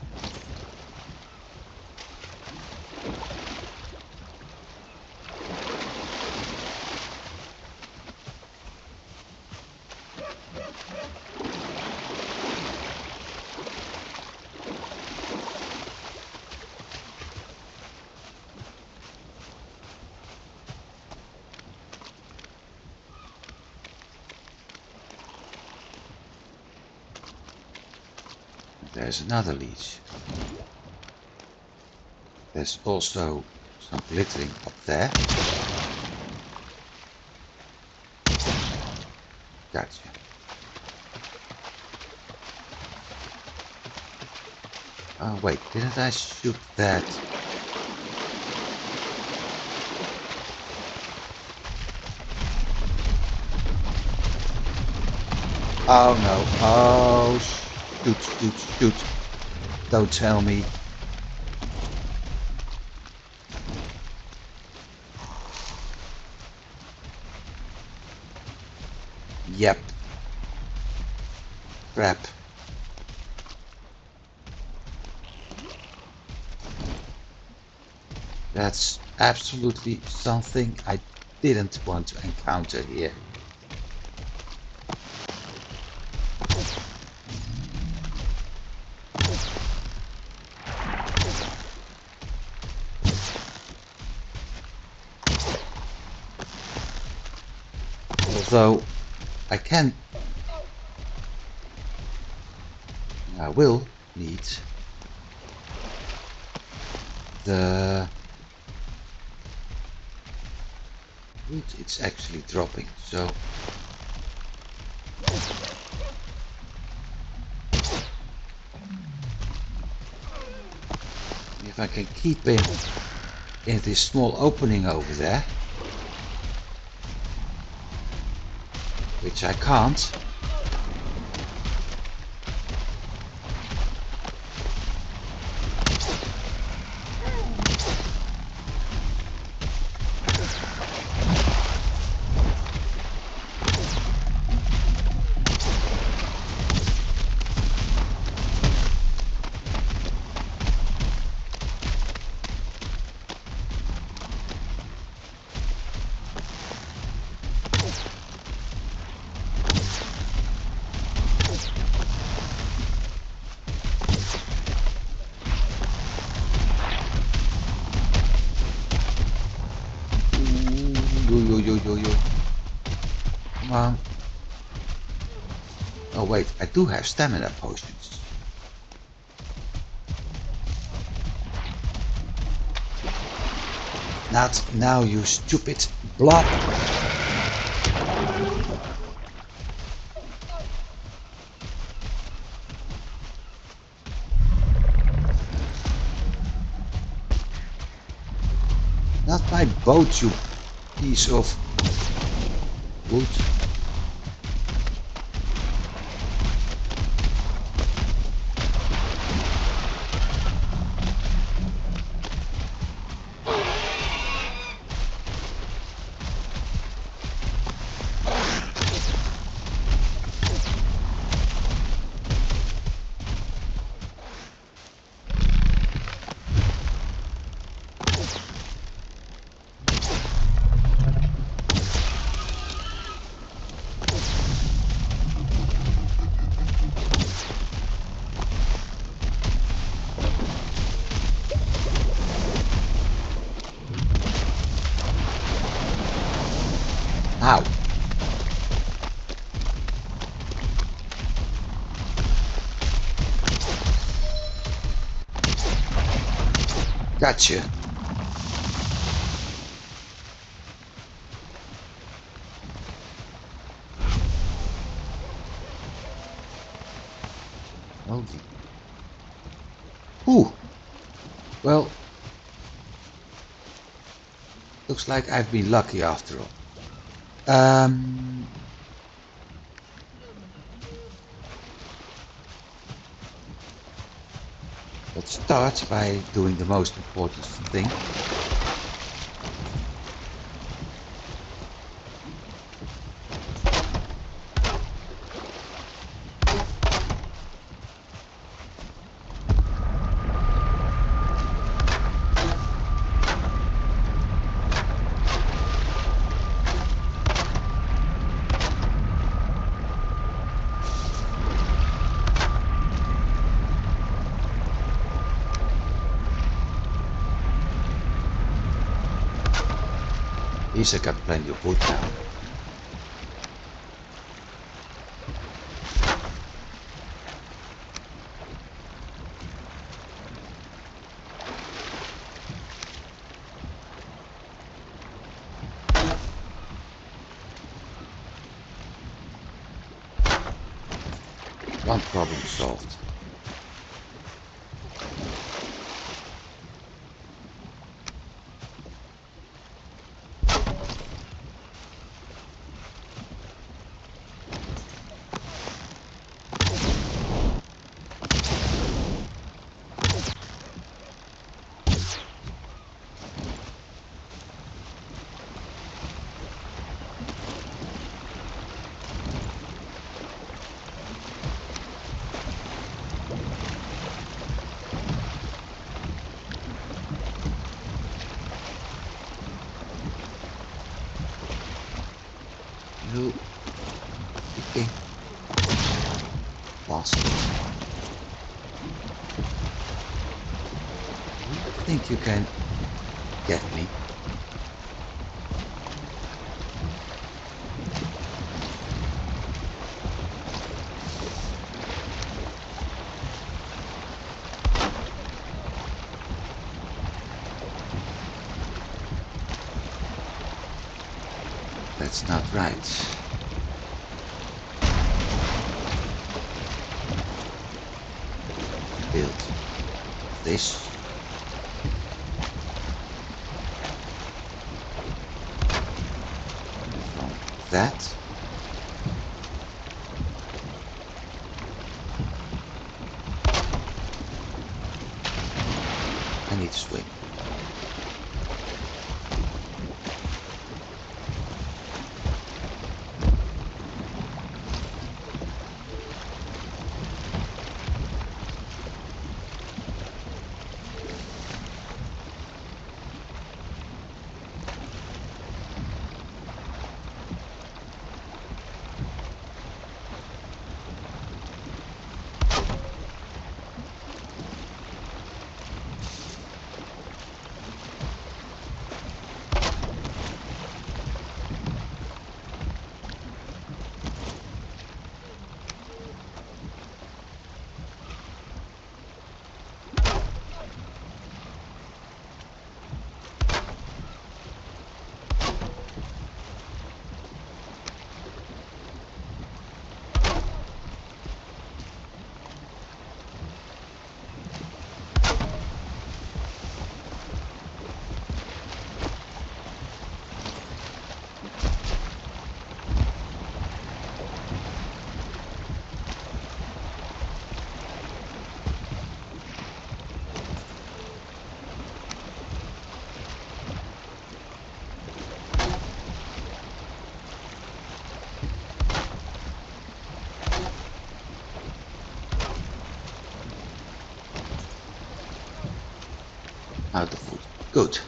A: There's another leech. There's also some glittering up there. Gotcha. Oh wait, didn't I shoot that? Oh no. Oh, shoot, shoot, shoot. Don't tell me. Yep. Crap. That's absolutely something I didn't want to encounter here. Although I will need the wood. It's actually dropping, so if I can keep him in this small opening over there, which I can't. Yo. Come on. Oh wait, I do have stamina potions. Not now, you stupid blob. Not my boat, you piece of wood. Ow. Gotcha. Holy. Ooh. Well, looks like I've been lucky after all. Let's start by doing the most important thing. At least I got plenty of wood now. One problem solved. You freaking bastard. You think you can get me? That's not right. Build this. From that. I need to swim. out of wood. Good.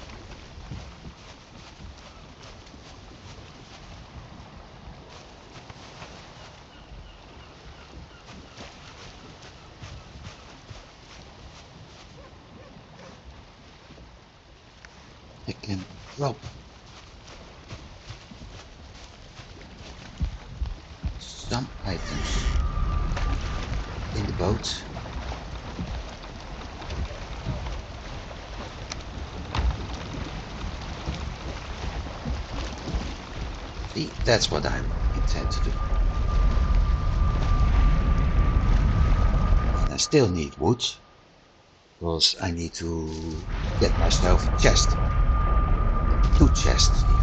A: I can drop some items in the boat. See, that's what I intend to do. And I still need wood, because I need to get myself a chest. 2 chests even.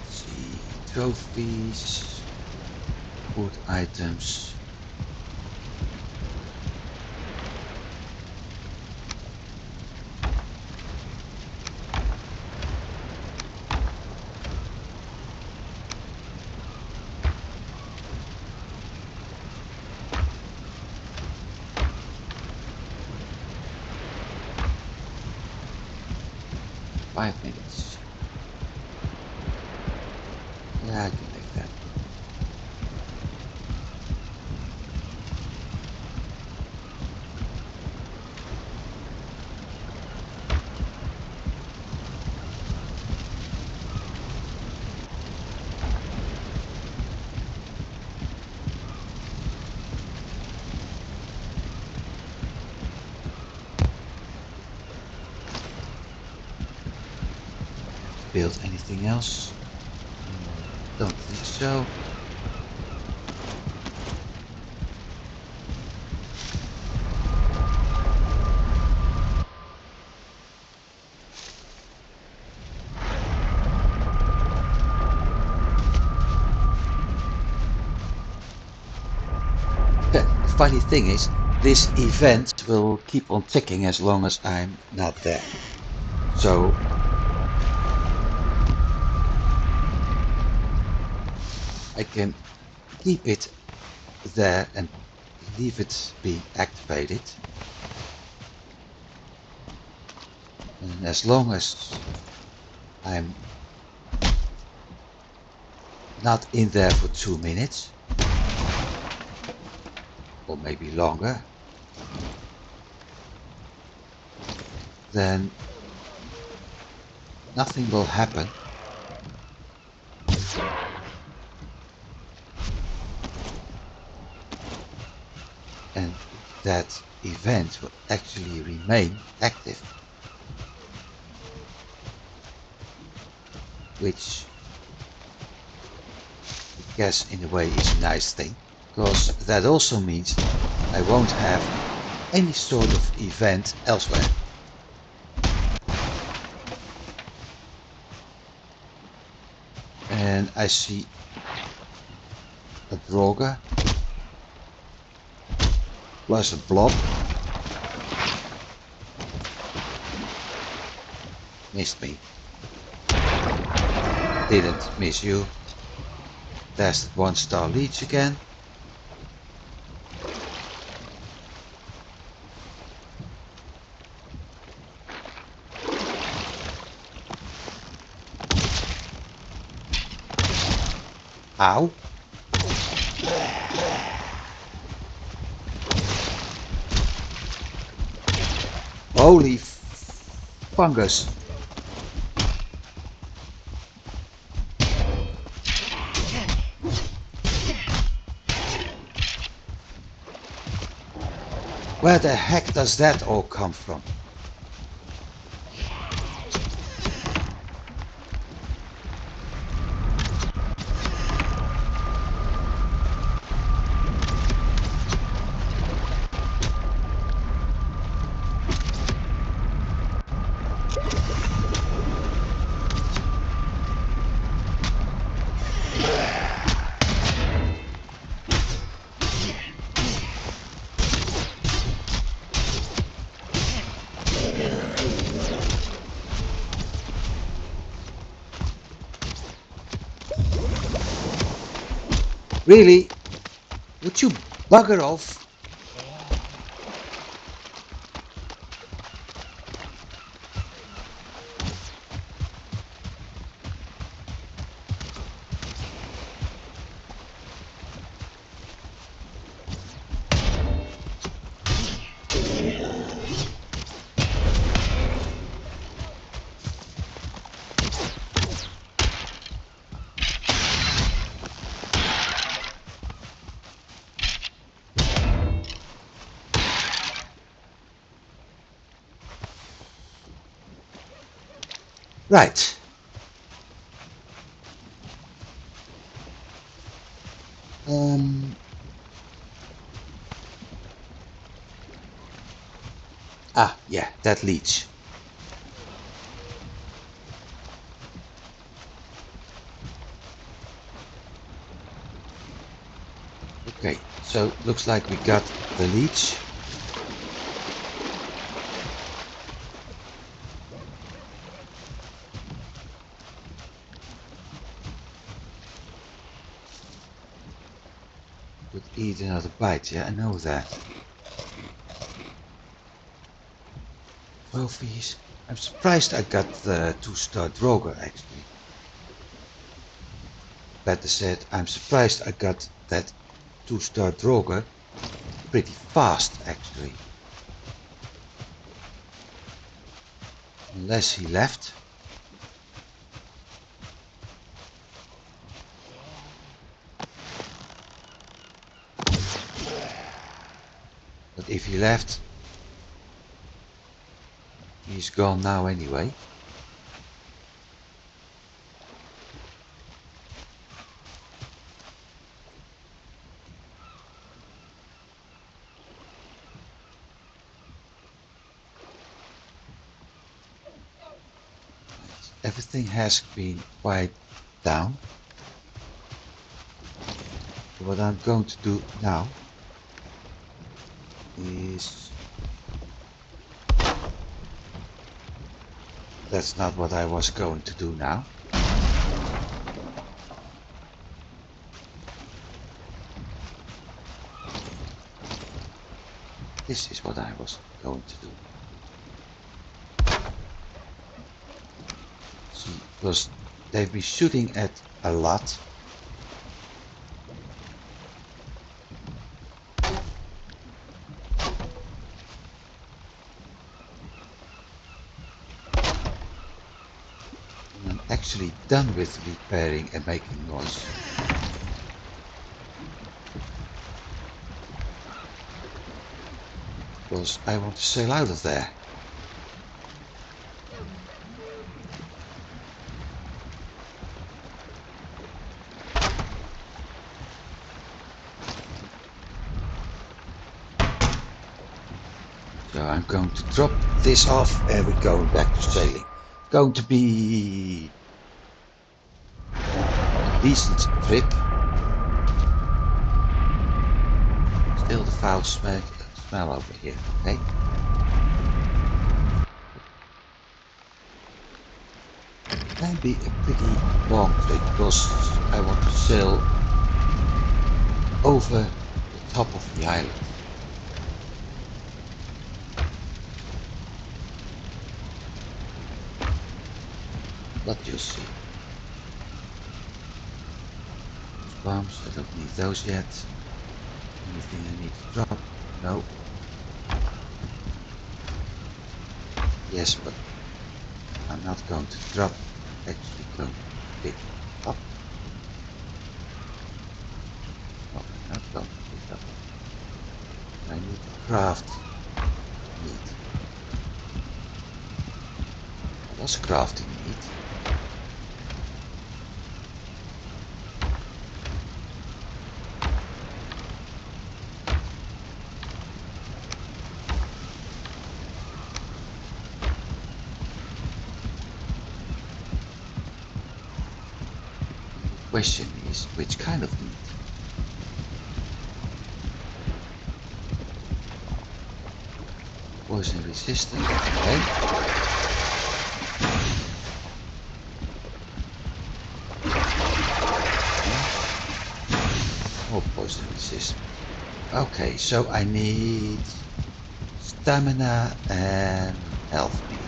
A: See, trophies, food items. Five minutes. Yeah, I can make that. Build anything else? Don't think so. The funny thing is, this event will keep on ticking as long as I'm not there. So I can keep it there and leave it being activated. And as long as I'm not in there for 2 minutes, or maybe longer, then nothing will happen. And that event will actually remain active. Which I guess in a way is a nice thing, because that also means I won't have any sort of event elsewhere. And I see a Draugr plus a blob. Missed me. Didn't miss you. There's that 1-star leech again. Ow. Holy fungus. Where the heck does that all come from? Really? Would you bugger off? Right. Yeah, that leads. Okay, so looks like we got the leech. Could eat another bite, yeah, I know that. Trophies. I'm surprised I got the 2-star Droger actually. Better said, I'm surprised I got that 2-star Droger pretty fast actually. Unless he left. But if he left, he's gone now anyway. Everything has been quiet down. So what I'm going to do now is... That's not what I was going to do now. This is what I was going to do. See, because they've been shooting at a lot. I'm actually done with repairing and making noise. Because I want to sail out of there. So I'm going to drop this off and we're going back to sailing. Going to be a decent trip. Still the foul smell over here, okay? Can be a pretty long trip because I want to sail over the top of the island. But you'll see. Those bombs, I don't need those yet. Anything I need to drop? No. Yes, but I'm not going to drop. I'm actually going to pick up. No, I'm not going to pick up. I need to craft meat. I was crafting meat. The question is, which kind of meat? Poison resistant, okay. poison resistant. Okay, so I need stamina and health bead.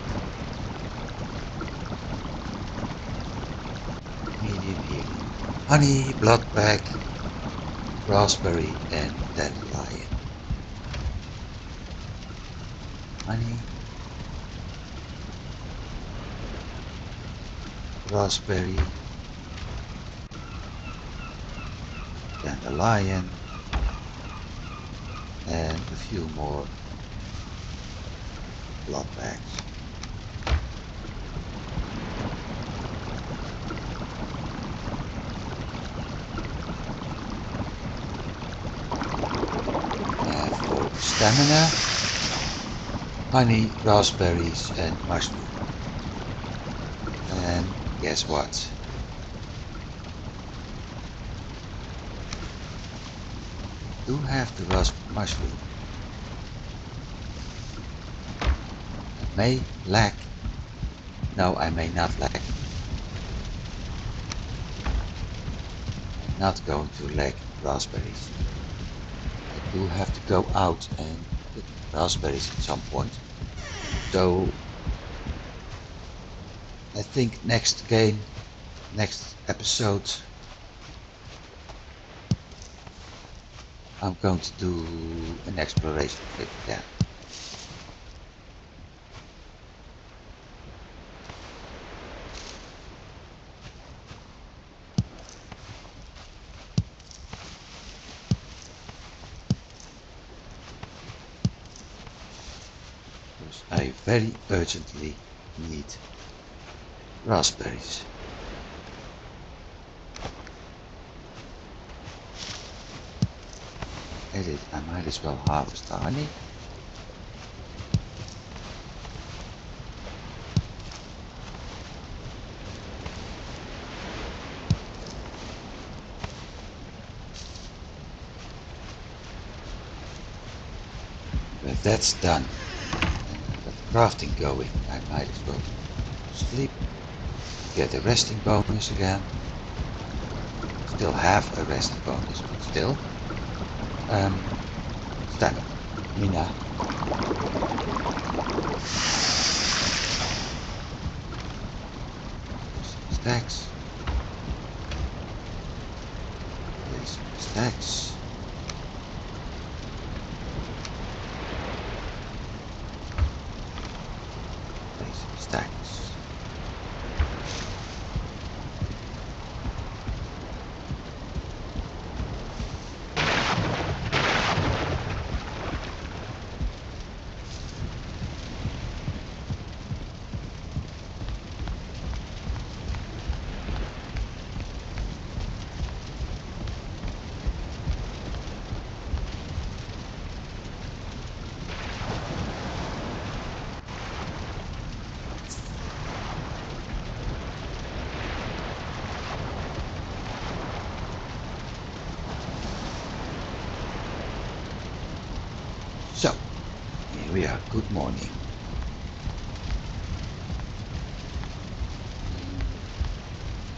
A: Medium healing. Honey, blood bag, raspberry and dandelion. Honey, raspberry, dandelion, and a few more blood bags. And for stamina, honey, raspberries and mushroom. And guess what? I do have the mushroom. I may lack. No, I may not lack. I'm not going to lack raspberries. I do have to go out and get raspberries at some point. So I think next game, next episode, I'm going to do an exploration trip again. Because I very urgently need raspberries. Edit, I might as well harvest the honey. When that's done, and got crafting going, I might as well sleep, get a resting bonus again. Still have a resting bonus, but still. Stamina. Stacks. Place stacks. Place stacks. So, here we are. Good morning.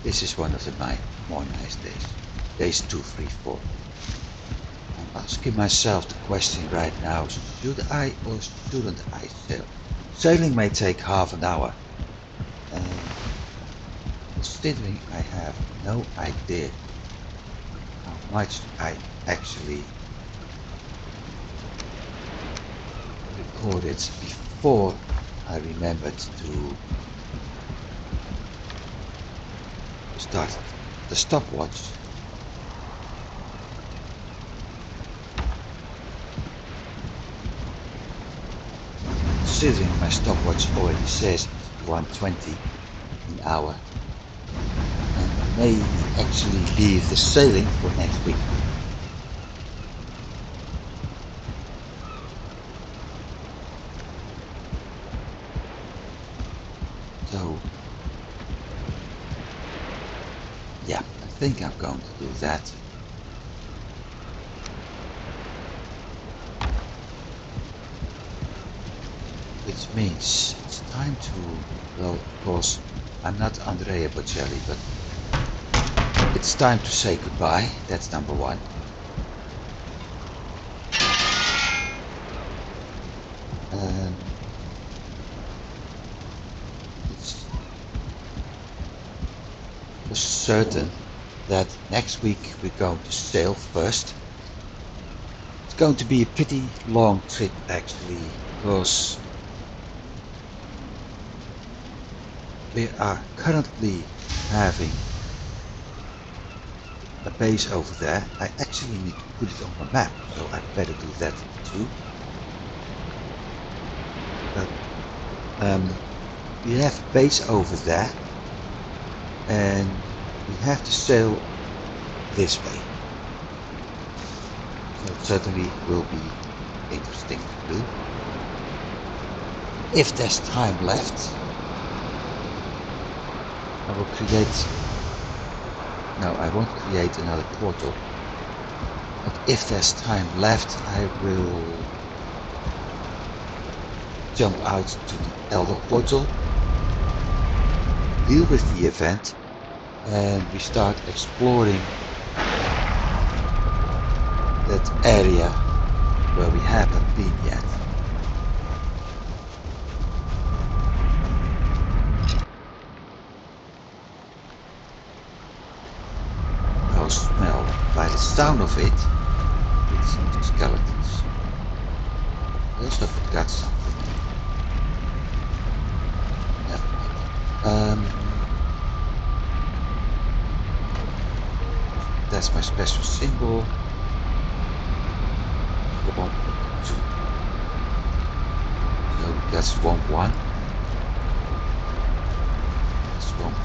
A: This is one of the more nice days. Days 2, 3, 4. I'm asking myself the question right now, should I or shouldn't I sail? Sailing may take half an hour. And considering I have no idea how much I actually recorded before I remembered to start the stopwatch. Considering my stopwatch already says 120 an hour, and may actually leave the sailing for next week. So yeah, I think I'm going to do that. Which means it's time to, well, of course, I'm not Andrea Bocelli, but it's time to say goodbye. That's number one. for certain that next week we're going to sail first. It's going to be a pretty long trip actually, because we are currently having a base over there. I actually need to put it on the map, so I better do that too. But we have a base over there, and we have to sail this way. So it certainly will be interesting to do. If there's time left, I will create... No, I won't create another portal. But if there's time left, I will jump out to the Elder portal, deal with the event, and we start exploring that area where we haven't been yet. No smell. By the sound of it, it's skeletons. I also forgot something. Never mind. That's my special symbol. Swamp 2. So that's Swamp 1. Swamp 2.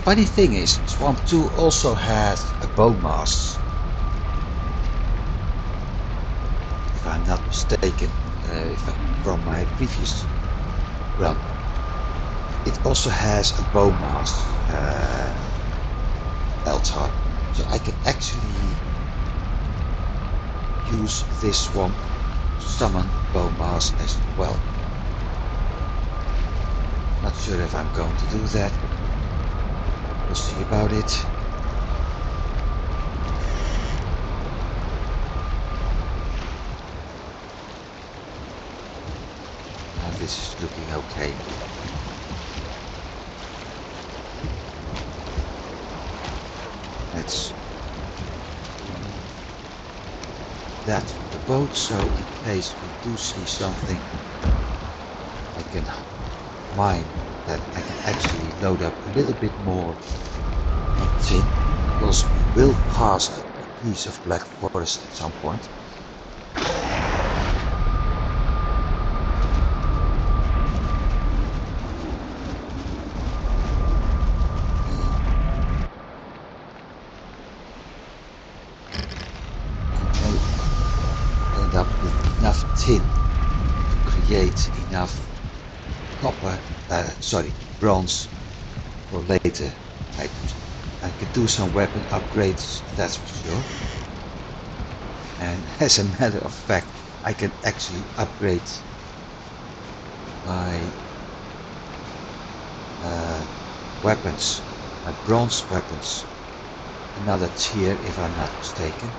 A: Funny thing is, Swamp 2 also has a bone mass. If I'm not mistaken, from my previous run. It also has a bone mass altar. So I can actually use this swamp to summon bone mass as well. Not sure if I'm going to do that. We'll see about it. And this is looking okay. Let's that from the boat, so in case we do see something, I can mine that I can actually load up a little bit more on tin, because we will pass a piece of black forest at some point. Up with enough tin to create enough copper, bronze for later items. I could do some weapon upgrades, that's for sure. And as a matter of fact, I can actually upgrade my weapons, my bronze weapons, another tier if I'm not mistaken.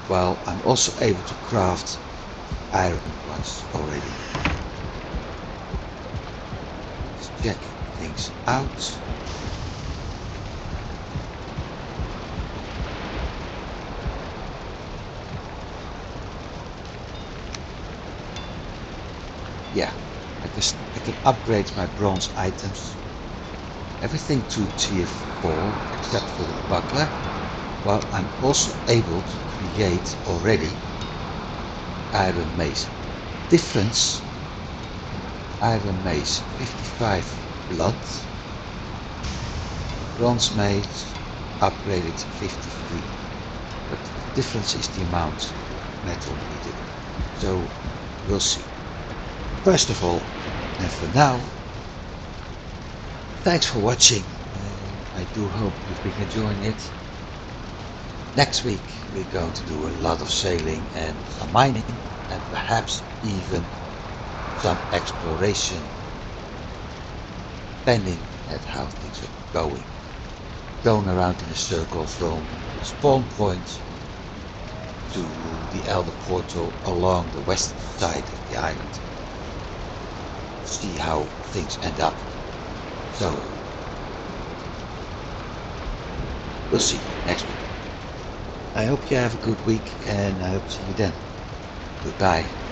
A: Well, I'm also able to craft iron ones already. Let's check things out. Yeah, I can upgrade my bronze items. Everything to tier 4 except for the buckler. Well, I'm also able to create already iron mace. Difference: iron mace 55 blood, bronze mace upgraded 53. But the difference is the amount of metal needed. So we'll see. First of all, and for now, thanks for watching. I do hope you've been enjoying it. Next week we're going to do a lot of sailing and some mining, and perhaps even some exploration, depending at how things are going around in a circle from the spawn point to the Elder portal along the western side of the island. See how things end up. So we'll see you next week. I hope you have a good week, and I hope to see you then. Goodbye.